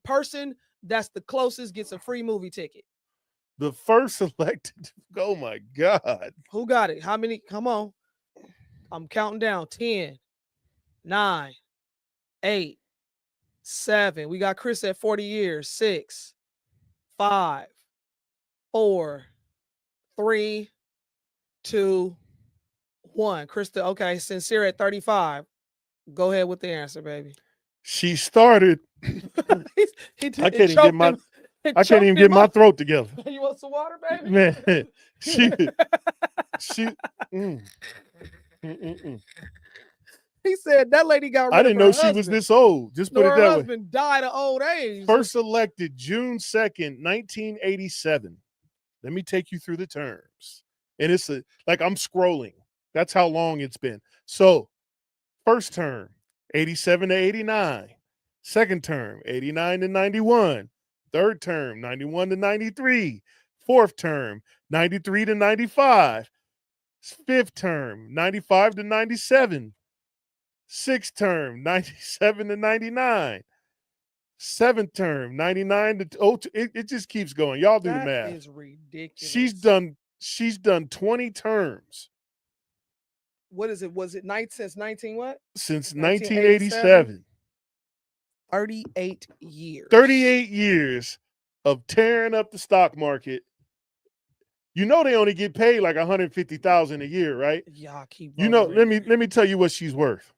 person that's the closest gets a free movie ticket. The first elected. Oh my God. Who got it? How many? Come on. I'm counting down. 10, 9, 8, 7. We got Chris at 40 years. 6, 5, 4, 3, 2, 1. Krista, okay. Sincere at 35. Go ahead with the answer, baby. She started. I can't even get my throat together. You want some water, baby? Man, she. He said that lady got rid I didn't of her know she husband. was this old. Just put it her that way. husband died of old age. First elected June 2nd, 1987. Let me take you through the terms. And it's like I'm scrolling. That's how long it's been. So, first term, 87 to 89. Second term, 89 to 91. Third term, 91 to 93. Fourth term, 93 to 95. Fifth term, 95 to 97. Sixth term, 97 to 99. Seventh term, 99 to it just keeps going. Y'all do the math. That is ridiculous. She's done 20 terms. What is it? Was it since 19 what? Since 1987. 38 years. 38 years of tearing up the stock market. You know they only get paid like $150,000 a year, right? Y'all keep You know, let me tell you what she's worth.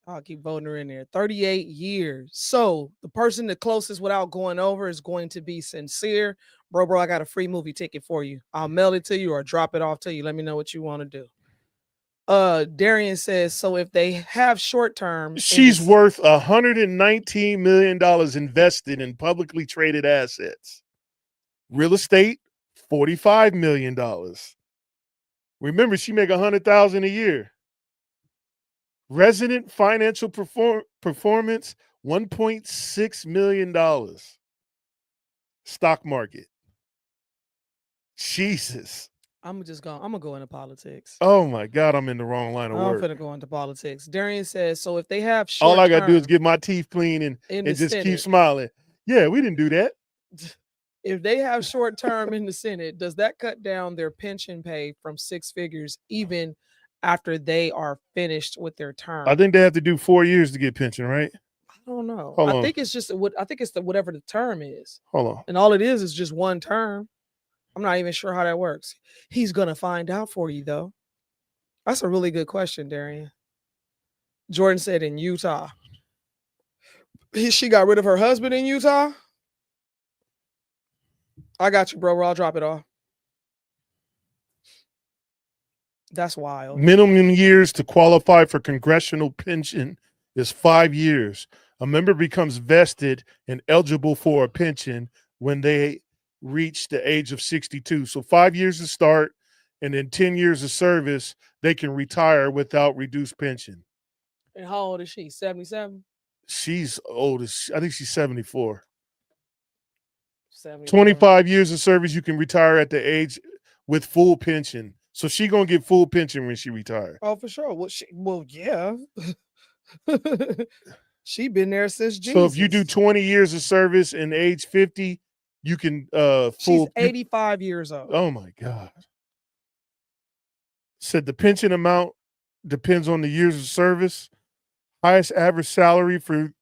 I'll keep voting her in there. 38 years. So the person the closest without going over is going to be Sincere. Bro, I got a free movie ticket for you. I'll mail it to you or drop it off to you. Let me know what you want to do. Darian says, so if they have short term, she's worth $119 million invested in publicly traded assets. Real estate, $45 million. Remember, she make $100,000 a year. Resident financial performance, $1.6 million. Stock market. Jesus. I'm gonna go into politics. Oh my God, I'm in the wrong line of work. I'm finna go into politics. Darian says, so if they have short all I gotta do is get my teeth clean and just Senate, keep smiling. Yeah, we didn't do that. If they have short term in the Senate, does that cut down their pension pay from 6 figures even after they are finished with their term? I think they have to do 4 years to get pension, right? I don't know. Hold I on. think it's just whatever the term is. Hold on. And all it is just one term. I'm not even sure how that works. He's gonna find out for you though. That's a really good question, Darian. Jordan said in Utah. She got rid of her husband in Utah. I got you, bro. I'll drop it off. That's wild. Minimum years to qualify for congressional pension is 5 years. A member becomes vested and eligible for a pension when they reach the age of 62. So 5 years to start, and then 10 years of service, they can retire without reduced pension. And how old is she? 77? She's old I think she's 74. 74. 25 years of service, you can retire at the age with full pension. So she gonna get full pension when she retires. Oh, for sure. Well, yeah. She been there since Jesus. So if you do 20 years of service and age 50, you can She's 85 years old. Oh my God. Said the pension amount depends on the years of service. Highest average salary for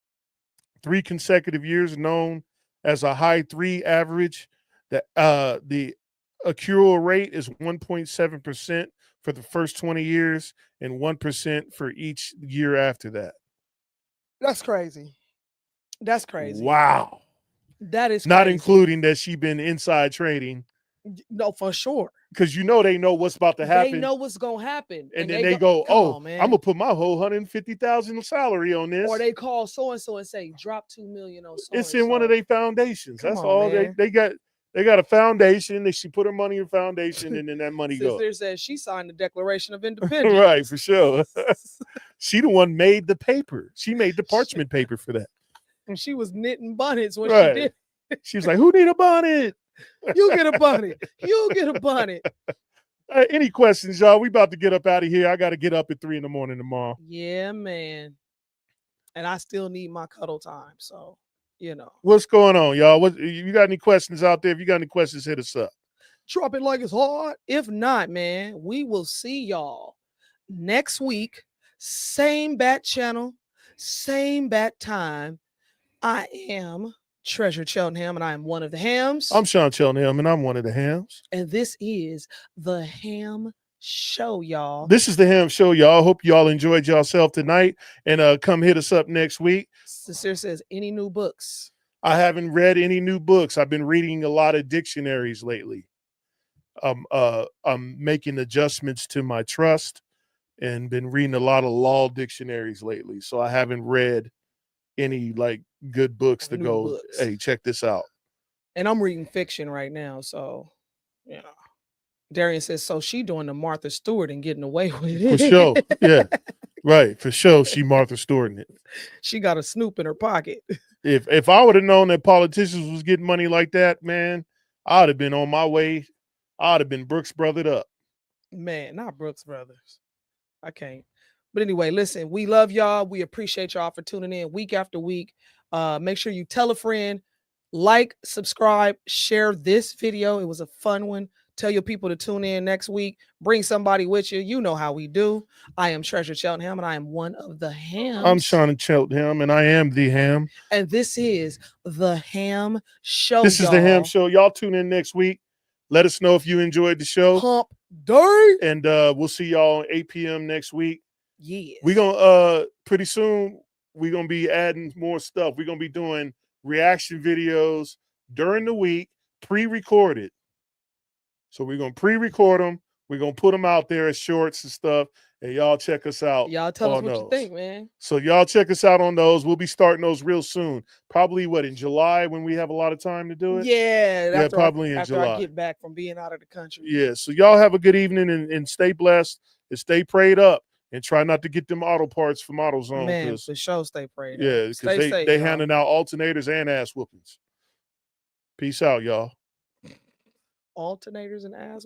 3 consecutive years known as a high 3 average. The accrual rate is 1.7% for the first 20 years and 1% for each year after that. That's crazy. That's crazy. Wow. That is not crazy. Including that she been inside trading. No, for sure. Because they know what's about to happen. They know what's gonna happen. And then they go, on, man. I'm gonna put my whole $150,000 salary on this. Or they call so and so and say, drop $2 million on so. It's in one of their foundations. That's all man. they got. They got a foundation. She put her money in foundation, and then that money goes. Sister says she signed the Declaration of Independence. Right, for sure. She the one made the paper. She made the parchment paper for that. And she was knitting bonnets when Right. she did. She was like, "Who need a bonnet? You get a bonnet. You get a bonnet." Any questions, y'all? We about to get up out of here. I got to get up at 3 a.m. tomorrow. Yeah, man. And I still need my cuddle time. So, What's going on, y'all? What you got any questions out there? If you got any questions, hit us up. Drop it like it's hard. If not, man, we will see y'all next week. Same bat channel, same bat time. I am Treasure Cheltenham, and I am one of the hams. I'm Sean Cheltenham, and I'm one of the hams. And this is the Ham Show, y'all. This is the Ham Show, y'all. Hope y'all enjoyed yourself tonight, and come hit us up next week. Sincere says, any new books? I haven't read any new books. I've been reading a lot of dictionaries lately. I'm making adjustments to my trust and been reading a lot of law dictionaries lately. So I haven't read any good books to go, hey, check this out. And I'm reading fiction right now, so you know. Darian says, so she doing the Martha Stewart and getting away with it. For sure. Yeah. Right. For sure. She Martha Stewart it. She got a Snoop in her pocket. If I would have known that politicians was getting money like that, man, I'd have been on my way. I'd have been Brooks Brothered up. Man, not Brooks Brothers. I can't. But anyway, listen, we love y'all. We appreciate y'all for tuning in week after week. Make sure you tell a friend, like, subscribe, share this video. It was a fun one. Tell your people to tune in next week. Bring somebody with you. You know how we do. I am Treasure Cheltenham, and I am one of the hams. I'm Shauna Cheltenham, and I am the ham. And this is the Ham Show. This is the Ham Show. Y'all tune in next week. Let us know if you enjoyed the show. Hump day. And we'll see y'all at 8 p.m. next week. Yes. We're gonna pretty soon we're gonna be adding more stuff. We're gonna be doing reaction videos during the week, pre-recorded. So we're gonna pre-record them. We're gonna put them out there as shorts and stuff. And y'all check us out. Y'all tell us on what those. you think, man. So y'all check us out on those. We'll be starting those real soon. Probably in July when we have a lot of time to do it. Yeah, probably in after July. I get back from being out of the country. Yeah. So y'all have a good evening and stay blessed and stay prayed up and try not to get them auto parts from AutoZone. Man, for sure, stay prayed. Yeah, because they handing out alternators and ass whoopings. Peace out, y'all. Alternators and ass